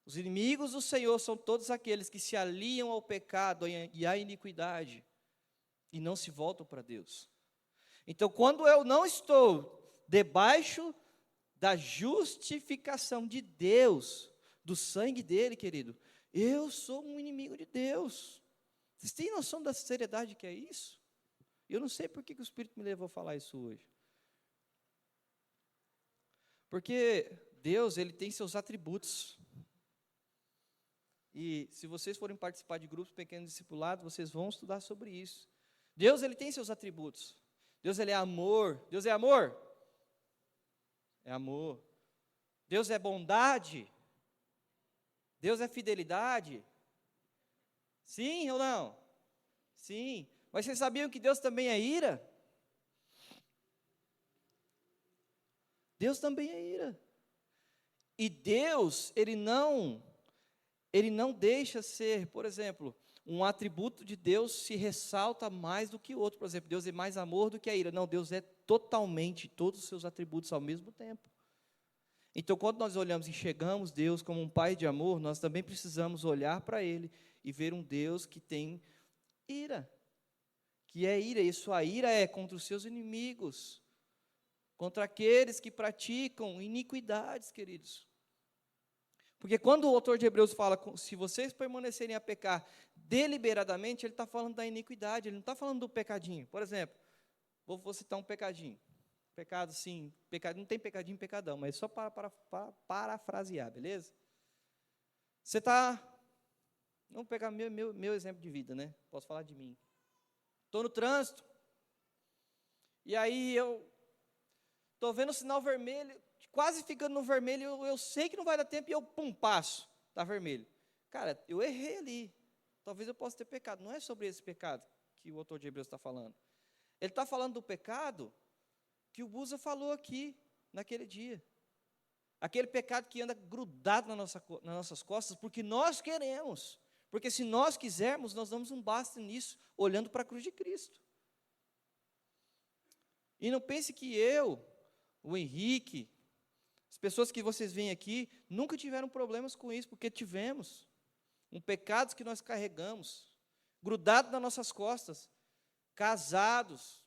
Os inimigos do Senhor são todos aqueles que se aliam ao pecado e à iniquidade e não se voltam para Deus. Então, quando eu não estou debaixo da justificação de Deus, do sangue dele, querido, eu sou um inimigo de Deus. Vocês têm noção da seriedade que é isso? Eu não sei por que o Espírito me levou a falar isso hoje. Porque Deus, ele tem seus atributos. E se vocês forem participar de grupos pequenos discipulados, vocês vão estudar sobre isso. Deus, ele tem seus atributos. Deus, ele é amor. Deus é amor? É amor. Deus é bondade? Deus é fidelidade? Sim ou não? Sim. Mas vocês sabiam que Deus também é ira? Deus também é ira. E Deus, Ele não deixa ser, por exemplo, um atributo de Deus se ressalta mais do que outro. Por exemplo, Deus é mais amor do que a ira. Não, Deus é totalmente todos os seus atributos ao mesmo tempo. Então, quando nós olhamos e enxergamos Deus como um Pai de amor, nós também precisamos olhar para Ele e ver um Deus que tem ira. Que é ira, e sua ira é contra os seus inimigos, contra aqueles que praticam iniquidades, queridos. Porque quando o autor de Hebreus fala, se vocês permanecerem a pecar deliberadamente, ele está falando da iniquidade, ele não está falando do pecadinho. Por exemplo, vou citar um pecadinho. Pecado, sim, pecado, não tem pecadinho, pecadão, mas só para parafrasear, beleza? Você está, vamos pegar meu exemplo de vida, né? Posso falar de mim. Estou no trânsito, e aí eu estou vendo o sinal vermelho, quase ficando no vermelho, eu sei que não vai dar tempo, e eu, passo, está vermelho. Cara, eu errei ali, talvez eu possa ter pecado. Não é sobre esse pecado que o autor de Hebreus está falando. Ele está falando do pecado que o Buza falou aqui, naquele dia. Aquele pecado que anda grudado nas nossas costas, porque nós queremos. Porque se nós quisermos, nós damos um basta nisso, olhando para a cruz de Cristo. E não pense que eu, o Henrique, as pessoas que vocês veem aqui, nunca tiveram problemas com isso, porque tivemos. Um pecado que nós carregamos, grudado nas nossas costas, casados,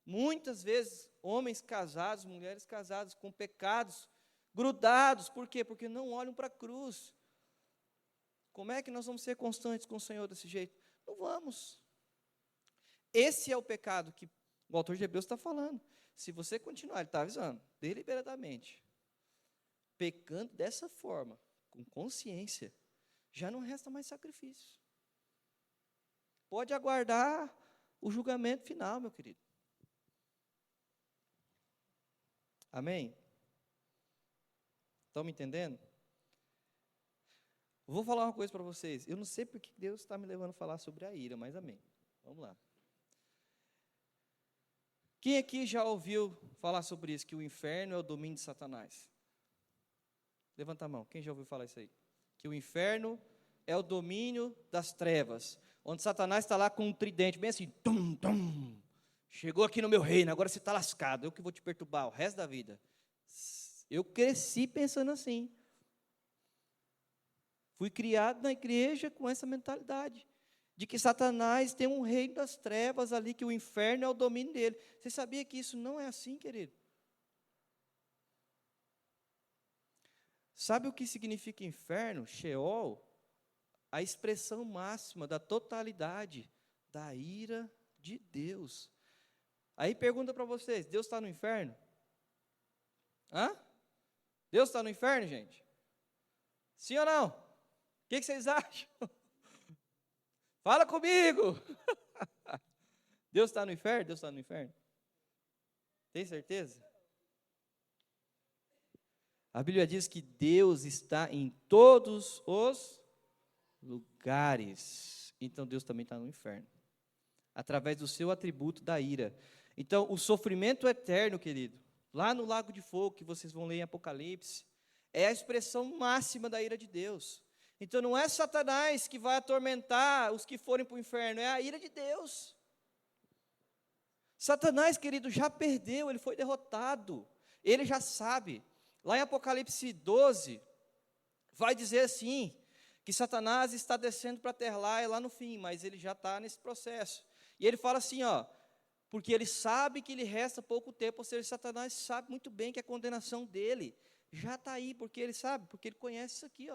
muitas vezes, homens casados, mulheres casadas, com pecados grudados. Por quê? Porque não olham para a cruz. Como é que nós vamos ser constantes com o Senhor desse jeito? Não vamos. Esse é o pecado que o autor de Hebreus está falando. Se você continuar, ele está avisando, deliberadamente, pecando dessa forma, com consciência, já não resta mais sacrifício. Pode aguardar o julgamento final, meu querido. Amém? Estão me entendendo? Vou falar uma coisa para vocês. Eu não sei porque Deus está me levando a falar sobre a ira, mas amém. Vamos lá. Quem aqui já ouviu falar sobre isso, que o inferno é o domínio de Satanás? Levanta a mão. Quem já ouviu falar isso aí? Que o inferno é o domínio das trevas, onde Satanás está lá com um tridente, bem assim, tum, tum. Chegou aqui no meu reino, agora você está lascado, eu que vou te perturbar o resto da vida. Eu cresci pensando assim. Fui criado na igreja com essa mentalidade, de que Satanás tem um reino das trevas ali, que o inferno é o domínio dele. Você sabia que isso não é assim, querido? Sabe o que significa inferno? Sheol, a expressão máxima da totalidade da ira de Deus. Aí pergunta para vocês, Deus está no inferno? Hã? Deus está no inferno, gente? Sim ou não? O que vocês acham? Fala comigo! Deus está no inferno? Deus está no inferno? Tem certeza? A Bíblia diz que Deus está em todos os lugares. Então Deus também está no inferno, através do seu atributo da ira. Então o sofrimento eterno, querido, lá no lago de fogo, que vocês vão ler em Apocalipse, é a expressão máxima da ira de Deus. Então não é Satanás que vai atormentar os que forem para o inferno, é a ira de Deus. Satanás, querido, já perdeu, ele foi derrotado, ele já sabe. Lá em Apocalipse 12, vai dizer assim, que Satanás está descendo para a terra lá no fim, mas ele já está nesse processo. E ele fala assim, porque ele sabe que lhe resta pouco tempo, ou seja, Satanás sabe muito bem que a condenação dele já está aí, porque ele sabe, porque ele conhece isso aqui,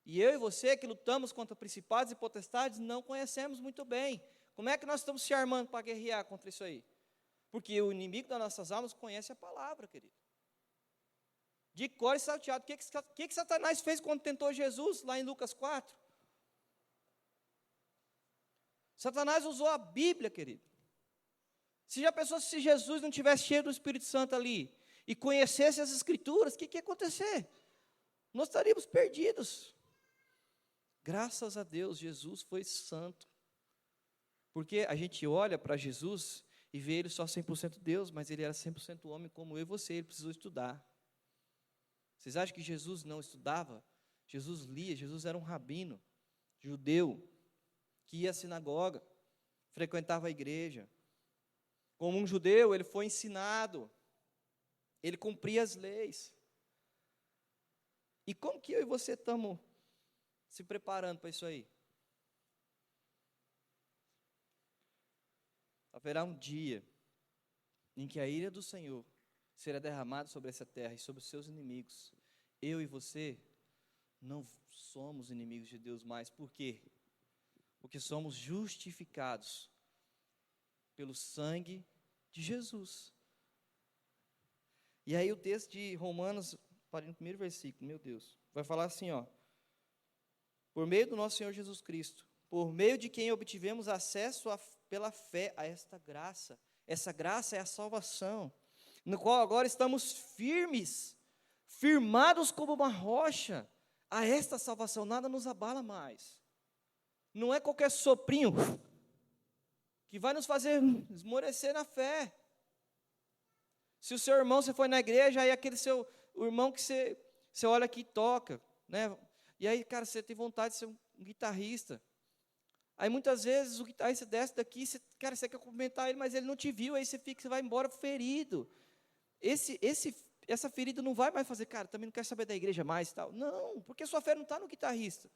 E eu e você que lutamos contra principados e potestades, não conhecemos muito bem. Como é que nós estamos se armando para guerrear contra isso aí? Porque o inimigo das nossas almas conhece a palavra, querido. De cor e salteado. O que Satanás fez quando tentou Jesus, lá em Lucas 4? Satanás usou a Bíblia, querido. Se já pensou se Jesus não tivesse cheio do Espírito Santo ali e conhecesse as Escrituras, o que ia acontecer? Nós estaríamos perdidos. Graças a Deus, Jesus foi santo. Porque a gente olha para Jesus e vê ele só 100% Deus, mas ele era 100% homem como eu e você, ele precisou estudar. Vocês acham que Jesus não estudava? Jesus lia, Jesus era um rabino, judeu, que ia à sinagoga, frequentava a igreja. Como um judeu, ele foi ensinado, ele cumpria as leis. E como que eu e você estamos se preparando para isso aí? Haverá um dia em que a ira do Senhor será derramada sobre essa terra e sobre os seus inimigos. Eu e você não somos inimigos de Deus mais. Por quê? Porque somos justificados pelo sangue de Jesus. E aí o texto de Romanos, parei no primeiro versículo, meu Deus, vai falar assim, ó: por meio do nosso Senhor Jesus Cristo, por meio de quem obtivemos acesso pela fé a esta graça. Essa graça é a salvação, no qual agora estamos firmes, firmados como uma rocha. A esta salvação nada nos abala mais. Não é qualquer soprinho que vai nos fazer esmorecer na fé. Se o seu irmão, você foi na igreja, aí aquele o irmão que você olha aqui e toca, né? E aí, cara, você tem vontade de ser um guitarrista. Aí muitas vezes o guitarrista desce daqui, você quer cumprimentar ele, mas ele não te viu, aí você vai embora ferido. Essa ferida não vai mais fazer, cara, também não quero saber da igreja mais e tal. Não, porque sua fé não está no guitarrista.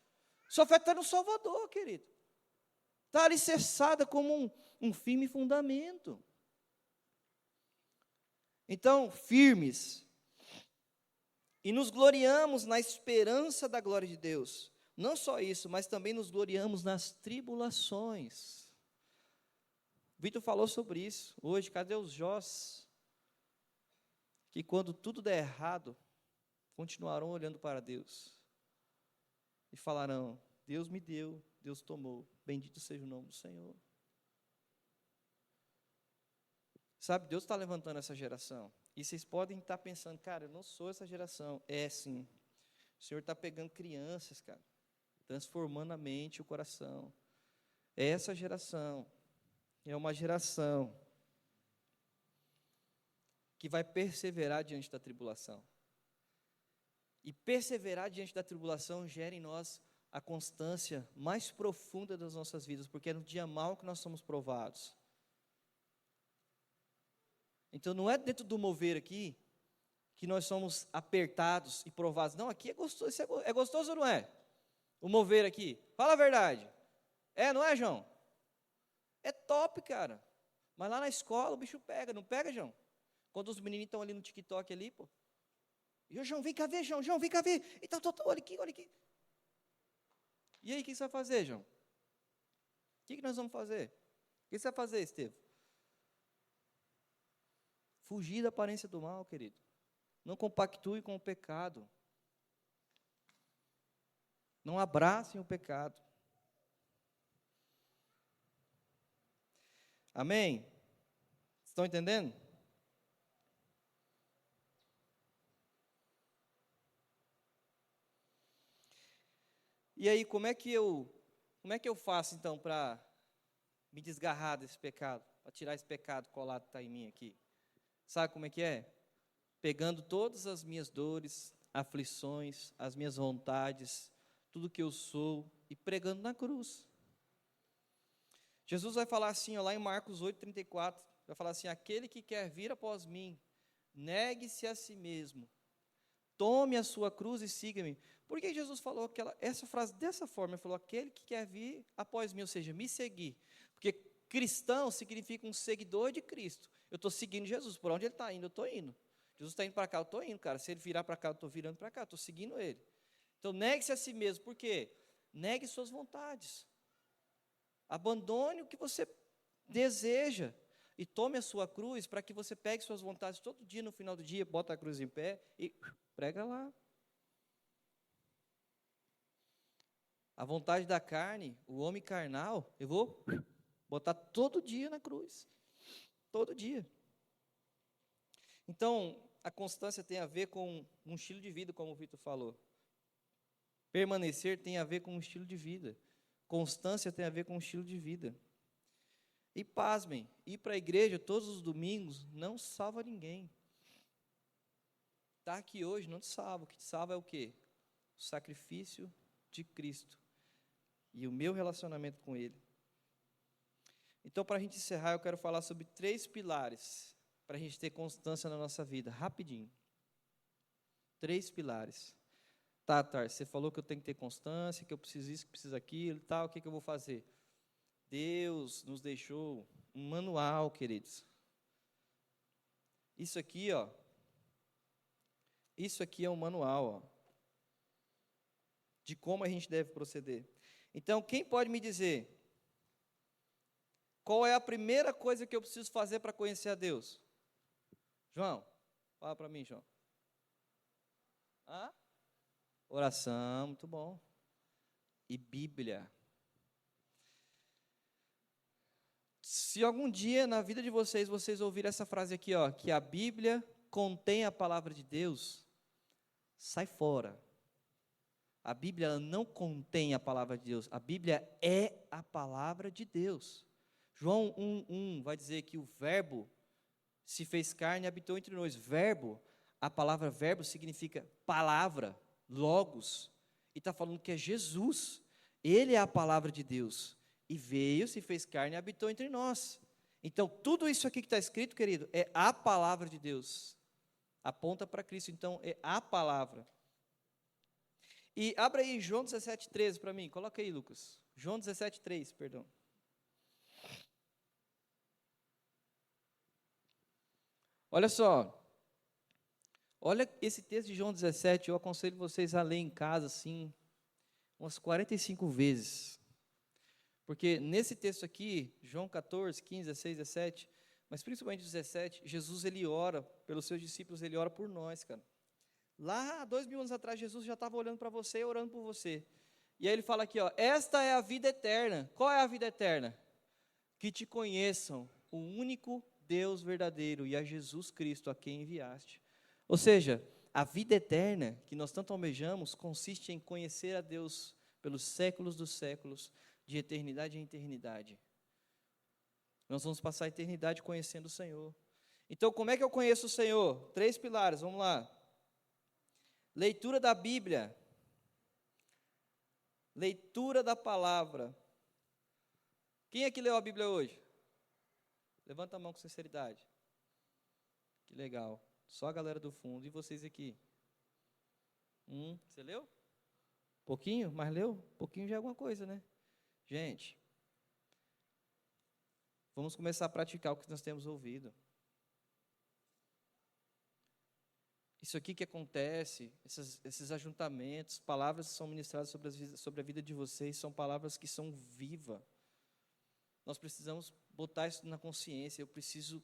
Sua fé está no Salvador, querido. Está alicerçada como um firme fundamento. Então, firmes. E nos gloriamos na esperança da glória de Deus. Não só isso, mas também nos gloriamos nas tribulações. Vitor falou sobre isso hoje. Cadê os Jós? Que quando tudo der errado, continuarão olhando para Deus. E falarão: Deus me deu, Deus tomou. Bendito seja o nome do Senhor. Sabe, Deus está levantando essa geração. E vocês podem estar pensando: cara, eu não sou essa geração. É sim. O Senhor está pegando crianças, cara, transformando a mente e o coração. Essa geração é uma geração que vai perseverar diante da tribulação. E perseverar diante da tribulação gera em nós a constância mais profunda das nossas vidas, porque é no dia mau que nós somos provados. Então não é dentro do mover aqui que nós somos apertados e provados. Não, aqui é gostoso. É gostoso ou não é? O mover aqui. Fala a verdade. É, não é, João? É top, cara. Mas lá na escola o bicho pega, não pega, João? Quando os meninos estão ali no TikTok ali, pô. E o João, vem cá ver, João, vem cá ver. E tal, olha aqui, olha aqui. E aí, o que você vai fazer, João? O que nós vamos fazer? O que você vai fazer, Estevam? Fugir da aparência do mal, querido. Não compactue com o pecado. Não abracem o pecado. Amém? Estão entendendo? E aí, como é que eu faço então para me desgarrar desse pecado, para tirar esse pecado colado que está em mim aqui? Sabe como é que é? Pegando todas as minhas dores, aflições, as minhas vontades, tudo que eu sou, e pregando na cruz. Jesus vai falar assim, ó, lá em Marcos 8:34, vai falar assim: aquele que quer vir após mim, negue-se a si mesmo, tome a sua cruz e siga-me. Por que Jesus falou essa frase dessa forma? Ele falou: aquele que quer vir após mim, ou seja, me seguir. Porque cristão significa um seguidor de Cristo. Eu estou seguindo Jesus. Por onde ele está indo, eu estou indo. Jesus está indo para cá, eu estou indo, cara. Se ele virar para cá, eu estou virando para cá, eu estou seguindo ele. Então, negue-se a si mesmo. Por quê? Negue suas vontades. Abandone o que você deseja. E tome a sua cruz para que você pegue suas vontades todo dia, no final do dia, bota a cruz em pé e prega lá. A vontade da carne, o homem carnal, eu vou botar todo dia na cruz. todo dia. Então, a constância tem a ver com um estilo de vida, como o Vitor falou. Permanecer tem a ver com um estilo de vida. Constância tem a ver com um estilo de vida. E pasmem, ir para a igreja todos os domingos não salva ninguém. Estar aqui hoje não te salva. O que te salva é o quê? O sacrifício de Cristo e o meu relacionamento com Ele. Então, para a gente encerrar, eu quero falar sobre 3 pilares para a gente ter constância na nossa vida, rapidinho. 3 pilares. Tá, Tar, você falou que eu tenho que ter constância, que eu preciso isso, que preciso aquilo e tal, o que eu vou fazer? Deus nos deixou um manual, queridos. Isso aqui, ó. Isso aqui é um manual, ó, de como a gente deve proceder. Então, quem pode me dizer qual é a primeira coisa que eu preciso fazer para conhecer a Deus? João, fala para mim, João. Hã? Oração, muito bom. E Bíblia. Se algum dia na vida de vocês ouvirem essa frase aqui, ó, que a Bíblia contém a palavra de Deus, sai fora. A Bíblia ela não contém a palavra de Deus. A Bíblia é a palavra de Deus. João 1:1 vai dizer que o verbo se fez carne e habitou entre nós. Verbo, a palavra verbo significa palavra, logos. E está falando que é Jesus. Ele é a palavra de Deus. E veio, se fez carne e habitou entre nós. Então, tudo isso aqui que está escrito, querido, é a palavra de Deus. Aponta para Cristo. Então, é a palavra. E abra aí João 17:13 para mim. Coloca aí, Lucas. João 17:3, perdão. Olha só. Olha esse texto de João 17. Eu aconselho vocês a ler em casa, assim, umas 45 vezes. Porque nesse texto aqui, João 14, 15, 16, 17, mas principalmente 17, Jesus, ele ora pelos seus discípulos, ele ora por nós, cara. Lá, 2000 anos atrás, Jesus já estava olhando para você e orando por você. E aí ele fala aqui, ó, esta é a vida eterna. Qual é a vida eterna? Que te conheçam, o único Deus verdadeiro e a Jesus Cristo, a quem enviaste. Ou seja, a vida eterna que nós tanto almejamos consiste em conhecer a Deus pelos séculos dos séculos, de eternidade em eternidade. Nós vamos passar a eternidade conhecendo o Senhor. Então, como é que eu conheço o Senhor? 3 pilares, vamos lá. Leitura da Bíblia. Leitura da palavra. Quem é que leu a Bíblia hoje? Levanta a mão com sinceridade. Que legal. Só a galera do fundo. E vocês aqui? Você leu? Pouquinho? Mas leu? Pouquinho já é alguma coisa, né? Gente, vamos começar a praticar o que nós temos ouvido. Isso aqui que acontece, esses ajuntamentos, palavras que são ministradas sobre a vida de vocês, são palavras que são vivas. Nós precisamos botar isso na consciência, eu preciso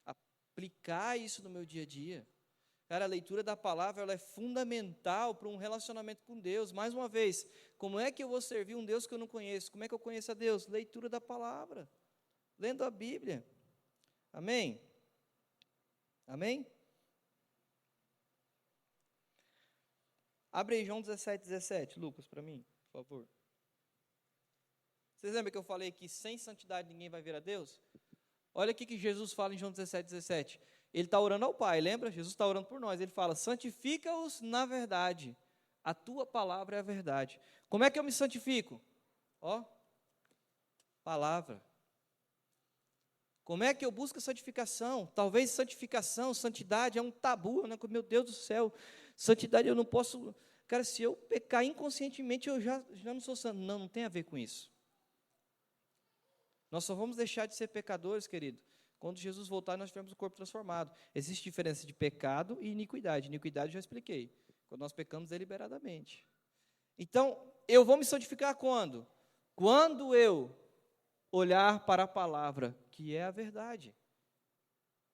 aplicar isso no meu dia a dia. Cara, a leitura da palavra ela é fundamental para um relacionamento com Deus. Mais uma vez, como é que eu vou servir um Deus que eu não conheço? Como é que eu conheço a Deus? Leitura da palavra, lendo a Bíblia. Amém? Amém? Abre aí João 17:17, Lucas, para mim, por favor. Vocês lembram que eu falei que sem santidade ninguém vai ver a Deus? Olha o que Jesus fala em João 17:17. Ele está orando ao Pai, lembra? Jesus está orando por nós. Ele fala, santifica-os na verdade. A tua palavra é a verdade. Como é que eu me santifico? Ó, palavra. Como é que eu busco santificação? Talvez santificação, santidade é um tabu, né? Meu Deus do céu, santidade eu não posso... Cara, se eu pecar inconscientemente, eu já não sou santo. Não, não tem a ver com isso. Nós só vamos deixar de ser pecadores, querido, quando Jesus voltar e nós tivermos o corpo transformado. Existe diferença de pecado e iniquidade. Iniquidade eu já expliquei. Quando nós pecamos deliberadamente. Então, eu vou me santificar quando? Quando eu olhar para a palavra, que é a verdade.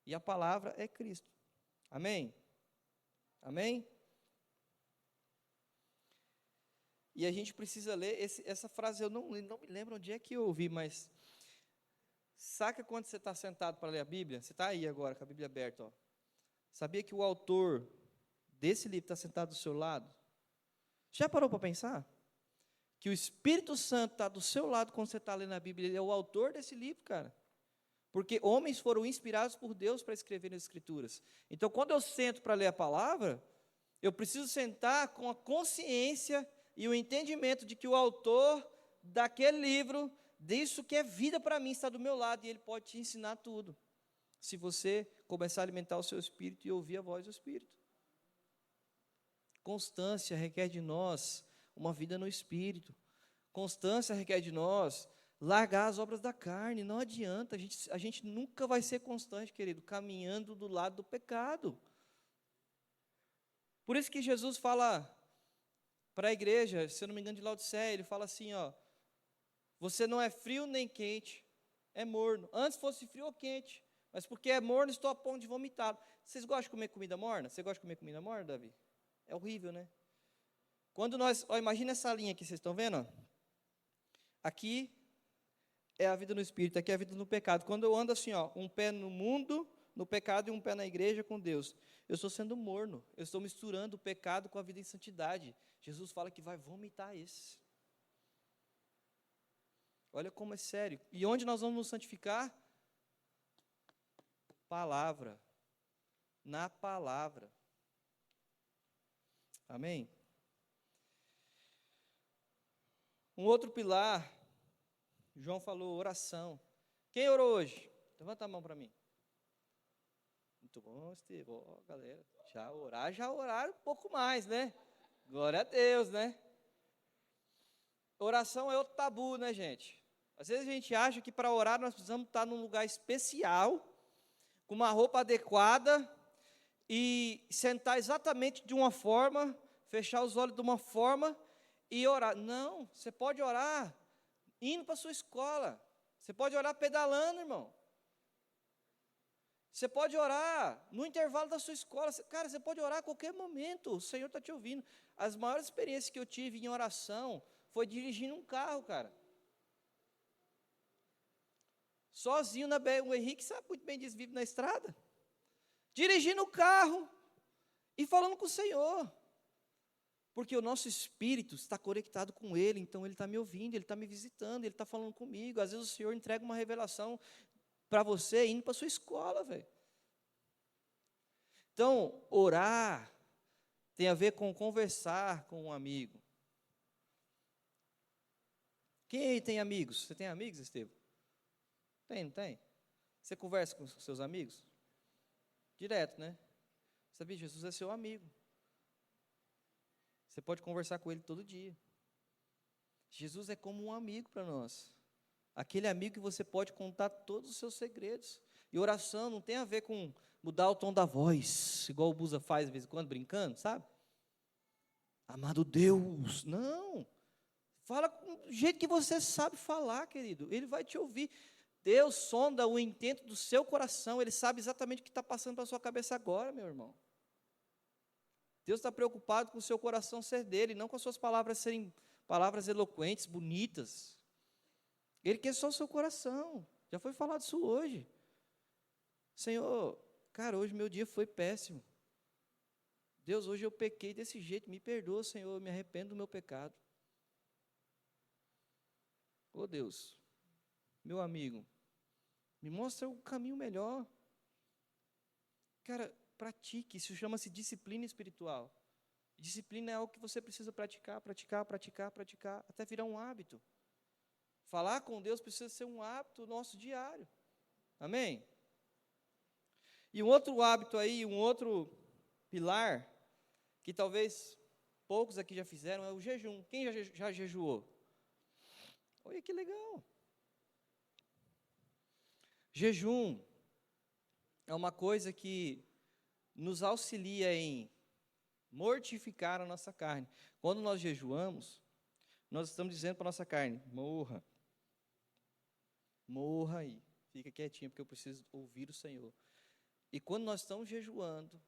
E a palavra é Cristo. Amém? Amém? E a gente precisa ler essa frase, eu não me lembro onde é que eu ouvi, mas Saca quando você está sentado para ler a Bíblia? Você está aí agora com a Bíblia aberta, ó. Sabia que o autor desse livro está sentado do seu lado? Já parou para pensar? Que o Espírito Santo está do seu lado quando você está lendo a Bíblia, ele é o autor desse livro, cara. Porque homens foram inspirados por Deus para escrever as Escrituras. Então, quando eu sento para ler a palavra, eu preciso sentar com a consciência e o entendimento de que o autor daquele livro, disso que é vida para mim, está do meu lado e ele pode te ensinar tudo. Se você começar a alimentar o seu espírito e ouvir a voz do Espírito. Constância requer de nós uma vida no Espírito. Constância requer de nós largar as obras da carne. Não adianta, a gente nunca vai ser constante, querido, caminhando do lado do pecado. Por isso que Jesus fala para a igreja, se eu não me engano, de Laodiceia, ele fala assim, ó, você não é frio nem quente, é morno. Antes fosse frio ou quente, mas porque é morno, estou a ponto de vomitar. Vocês gostam de comer comida morna? Você gosta de comer comida morna, Davi? É horrível, né? Quando nós, ó, imagina essa linha aqui, vocês estão vendo? Ó? Aqui é a vida no Espírito, aqui é a vida no pecado. Quando eu ando assim, ó, um pé no mundo, no pecado, e um pé na igreja com Deus, eu estou sendo morno, eu estou misturando o pecado com a vida em santidade. Jesus fala que vai vomitar esse. Olha como é sério. E onde nós vamos nos santificar? Palavra. Na palavra. Amém? Um outro pilar, João falou, oração. Quem orou hoje? Levanta a mão para mim. Muito bom, Estevão. Ó, galera, já oraram um pouco mais, né? Glória a Deus, né? Oração é outro tabu, né, gente? Às vezes a gente acha que para orar nós precisamos estar num lugar especial, com uma roupa adequada e sentar exatamente de uma forma, fechar os olhos de uma forma e orar. Não, você pode orar indo para a sua escola. Você pode orar pedalando, irmão. Você pode orar no intervalo da sua escola. Cara, você pode orar a qualquer momento. O Senhor está te ouvindo. As maiores experiências que eu tive em oração foi dirigindo um carro, cara. Sozinho na BR, o Henrique sabe muito bem disso, vive na estrada. Dirigindo o carro e falando com o Senhor. Porque o nosso espírito está conectado com Ele, então Ele está me ouvindo, Ele está me visitando, Ele está falando comigo. Às vezes o Senhor entrega uma revelação para você indo para a sua escola, velho. Então, orar tem a ver com conversar com um amigo. Quem aí tem amigos? Você tem amigos, Estevão? Tem, não tem? Você conversa com os seus amigos? Direto, né? Sabia, Jesus é seu amigo. Você pode conversar com Ele todo dia. Jesus é como um amigo para nós. Aquele amigo que você pode contar todos os seus segredos. E oração não tem a ver com mudar o tom da voz, igual o Buza faz de vez em quando, brincando, sabe? Amado Deus, não. Fala do jeito que você sabe falar, querido. Ele vai te ouvir. Deus sonda o intento do seu coração. Ele sabe exatamente o que está passando pela sua cabeça agora, meu irmão. Deus está preocupado com o seu coração ser dele, não com as suas palavras serem palavras eloquentes, bonitas. Ele quer só o seu coração. Já foi falado isso hoje. Senhor, cara, hoje meu dia foi péssimo. Deus, hoje eu pequei desse jeito. Me perdoa, Senhor, eu me arrependo do meu pecado. Ô Deus, meu amigo, me mostra o caminho melhor. Cara, pratique, isso chama-se disciplina espiritual. Disciplina é algo que você precisa praticar, até virar um hábito. Falar com Deus precisa ser um hábito nosso diário. Amém? E um outro hábito aí, um outro pilar, que talvez poucos aqui já fizeram, é o jejum. Quem já jejuou? Olha que legal. Jejum é uma coisa que nos auxilia em mortificar a nossa carne. Quando nós jejuamos, nós estamos dizendo para a nossa carne, morra. Morra aí. Fica quietinho, porque eu preciso ouvir o Senhor. E quando nós estamos jejuando,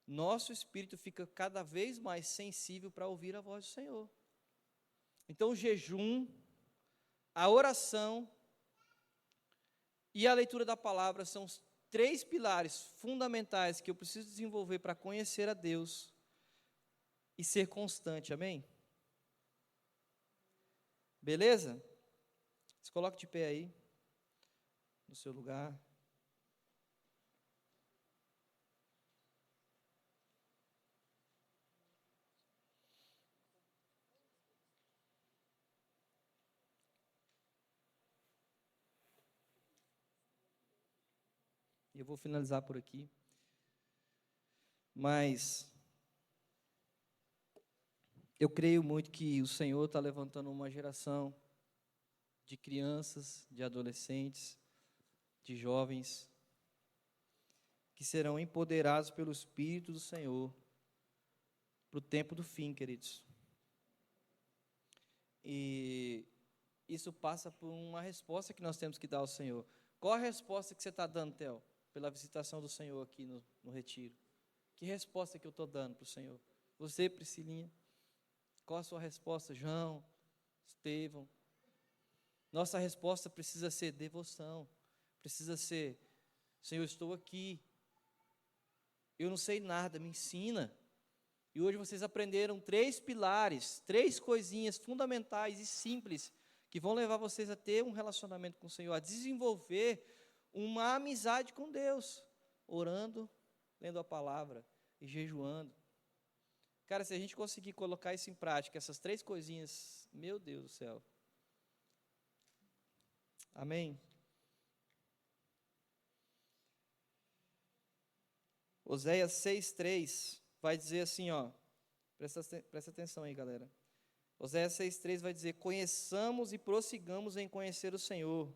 nosso espírito fica cada vez mais sensível para ouvir a voz do Senhor. Então, o jejum, a oração, e a leitura da palavra são os 3 pilares fundamentais que eu preciso desenvolver para conhecer a Deus e ser constante, amém? Beleza? Se coloque de pé aí, no seu lugar. Eu vou finalizar por aqui. Mas eu creio muito que o Senhor está levantando uma geração de crianças, de adolescentes, de jovens, que serão empoderados pelo Espírito do Senhor para o tempo do fim, queridos. E isso passa por uma resposta que nós temos que dar ao Senhor. Qual a resposta que você está dando, Theo, pela visitação do Senhor aqui no retiro? Que resposta que eu estou dando para o Senhor? Você, Priscilinha? Qual a sua resposta, João, Estevão? Nossa resposta precisa ser devoção, precisa ser: Senhor, estou aqui, eu não sei nada, me ensina. E hoje vocês aprenderam 3 pilares, 3 coisinhas fundamentais e simples, que vão levar vocês a ter um relacionamento com o Senhor, a desenvolver uma amizade com Deus, orando, lendo a palavra e jejuando. Cara, se a gente conseguir colocar isso em prática, essas 3 coisinhas, meu Deus do céu. Amém? Oséias 6:3 vai dizer assim, ó, presta atenção aí, galera. Oséias 6:3 vai dizer: conheçamos e prossigamos em conhecer o Senhor.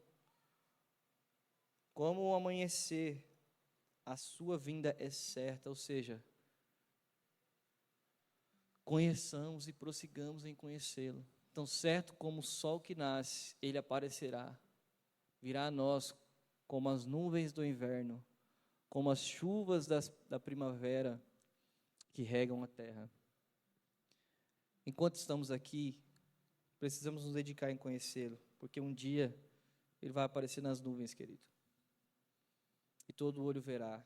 Como o amanhecer, a sua vinda é certa, ou seja, conheçamos e prossigamos em conhecê-lo. Tão certo como o sol que nasce, ele aparecerá. Virá a nós como as nuvens do inverno, como as chuvas da primavera que regam a terra. Enquanto estamos aqui, precisamos nos dedicar em conhecê-lo, porque um dia ele vai aparecer nas nuvens, querido. E todo olho verá.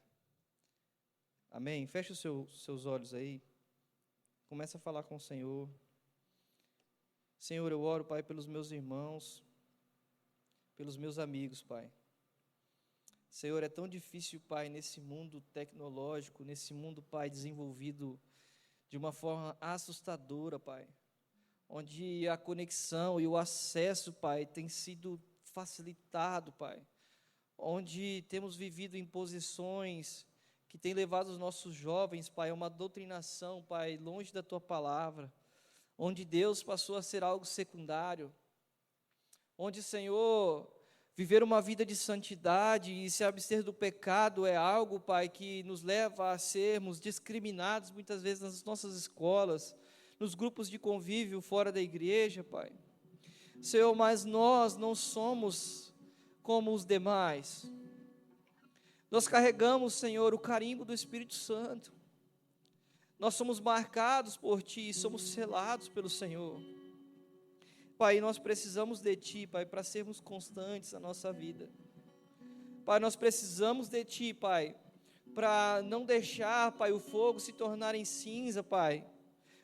Amém? Feche os seus olhos aí. Começa a falar com o Senhor. Senhor, eu oro, Pai, pelos meus irmãos, pelos meus amigos, Pai. Senhor, é tão difícil, Pai, nesse mundo tecnológico, nesse mundo, Pai, desenvolvido de uma forma assustadora, Pai, onde a conexão e o acesso, Pai, tem sido facilitado, Pai, onde temos vivido em posições que têm levado os nossos jovens, Pai, a uma doutrinação, Pai, longe da Tua palavra, onde Deus passou a ser algo secundário, onde, Senhor, viver uma vida de santidade e se abster do pecado é algo, Pai, que nos leva a sermos discriminados muitas vezes nas nossas escolas, nos grupos de convívio fora da igreja, Pai. Senhor, mas nós não somos como os demais. Nós carregamos, Senhor, o carimbo do Espírito Santo. Nós somos marcados por Ti, somos selados pelo Senhor. Pai, nós precisamos de Ti, Pai, para sermos constantes na nossa vida. Pai, nós precisamos de Ti, Pai, para não deixar, Pai, o fogo se tornar em cinza, Pai,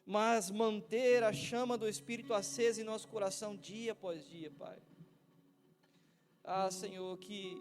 mas manter a chama do Espírito acesa em nosso coração dia após dia, Pai. Ah, Senhor, que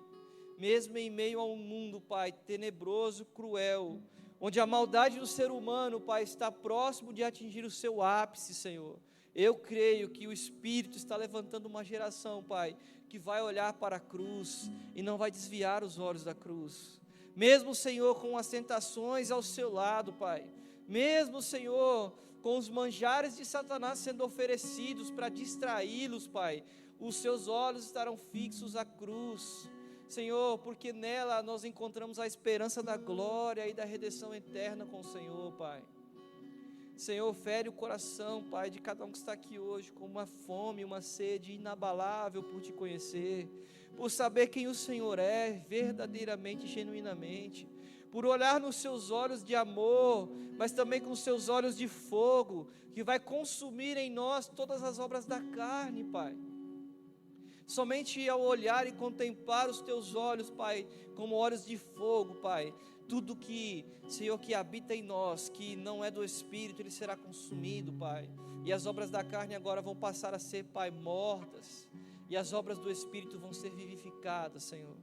mesmo em meio a um mundo, Pai, tenebroso, cruel, onde a maldade do ser humano, Pai, está próximo de atingir o seu ápice, Senhor, eu creio que o Espírito está levantando uma geração, Pai, que vai olhar para a cruz e não vai desviar os olhos da cruz. Mesmo, Senhor, com as tentações ao seu lado, Pai, mesmo, Senhor, com os manjares de Satanás sendo oferecidos para distraí-los, Pai, os seus olhos estarão fixos à cruz, Senhor, porque nela nós encontramos a esperança da glória e da redenção eterna com o Senhor, Pai. Senhor, fere o coração, Pai, de cada um que está aqui hoje com uma fome, uma sede inabalável por Te conhecer, por saber quem o Senhor é, verdadeiramente, genuinamente, por olhar nos Seus olhos de amor, mas também com os Seus olhos de fogo, que vai consumir em nós todas as obras da carne, Pai. Somente ao olhar e contemplar os teus olhos, Pai, como olhos de fogo, Pai, tudo que, Senhor, que habita em nós, que não é do Espírito, ele será consumido, Pai. E as obras da carne agora vão passar a ser, Pai, mortas. E as obras do Espírito vão ser vivificadas, Senhor.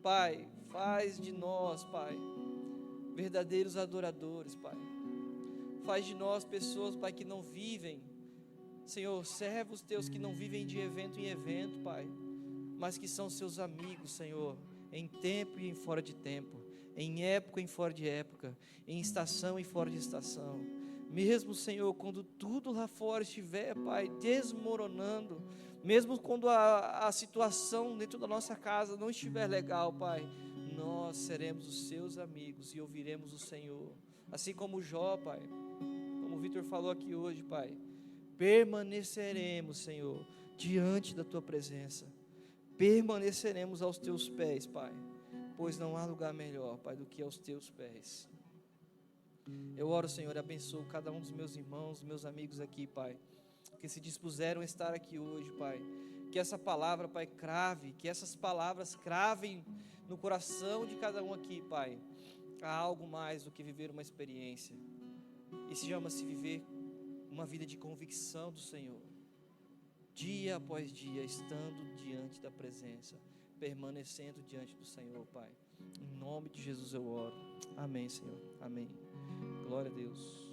Pai, faz de nós, Pai, verdadeiros adoradores, Pai. Faz de nós pessoas, Pai, que não vivem, Senhor, servos teus que não vivem de evento em evento, Pai, mas que são seus amigos, Senhor, em tempo e em fora de tempo, em época e em fora de época, em estação e fora de estação. Mesmo, Senhor, quando tudo lá fora estiver, Pai, desmoronando, mesmo quando a situação dentro da nossa casa não estiver legal, Pai, nós seremos os seus amigos e ouviremos o Senhor. Assim como Jó, Pai, como o Vitor falou aqui hoje, Pai, permaneceremos, Senhor, diante da Tua presença, permaneceremos aos Teus pés, Pai, pois não há lugar melhor, Pai, do que aos Teus pés. Eu oro, Senhor, e abençoo cada um dos meus irmãos, meus amigos aqui, Pai, que se dispuseram a estar aqui hoje, Pai, que essa palavra, Pai, crave, que essas palavras cravem no coração de cada um aqui, Pai, há algo mais do que viver uma experiência, e se chama-se viver uma vida de convicção do Senhor, dia após dia, estando diante da presença, permanecendo diante do Senhor, Pai. Em nome de Jesus eu oro. Amém, Senhor. Amém. Glória a Deus.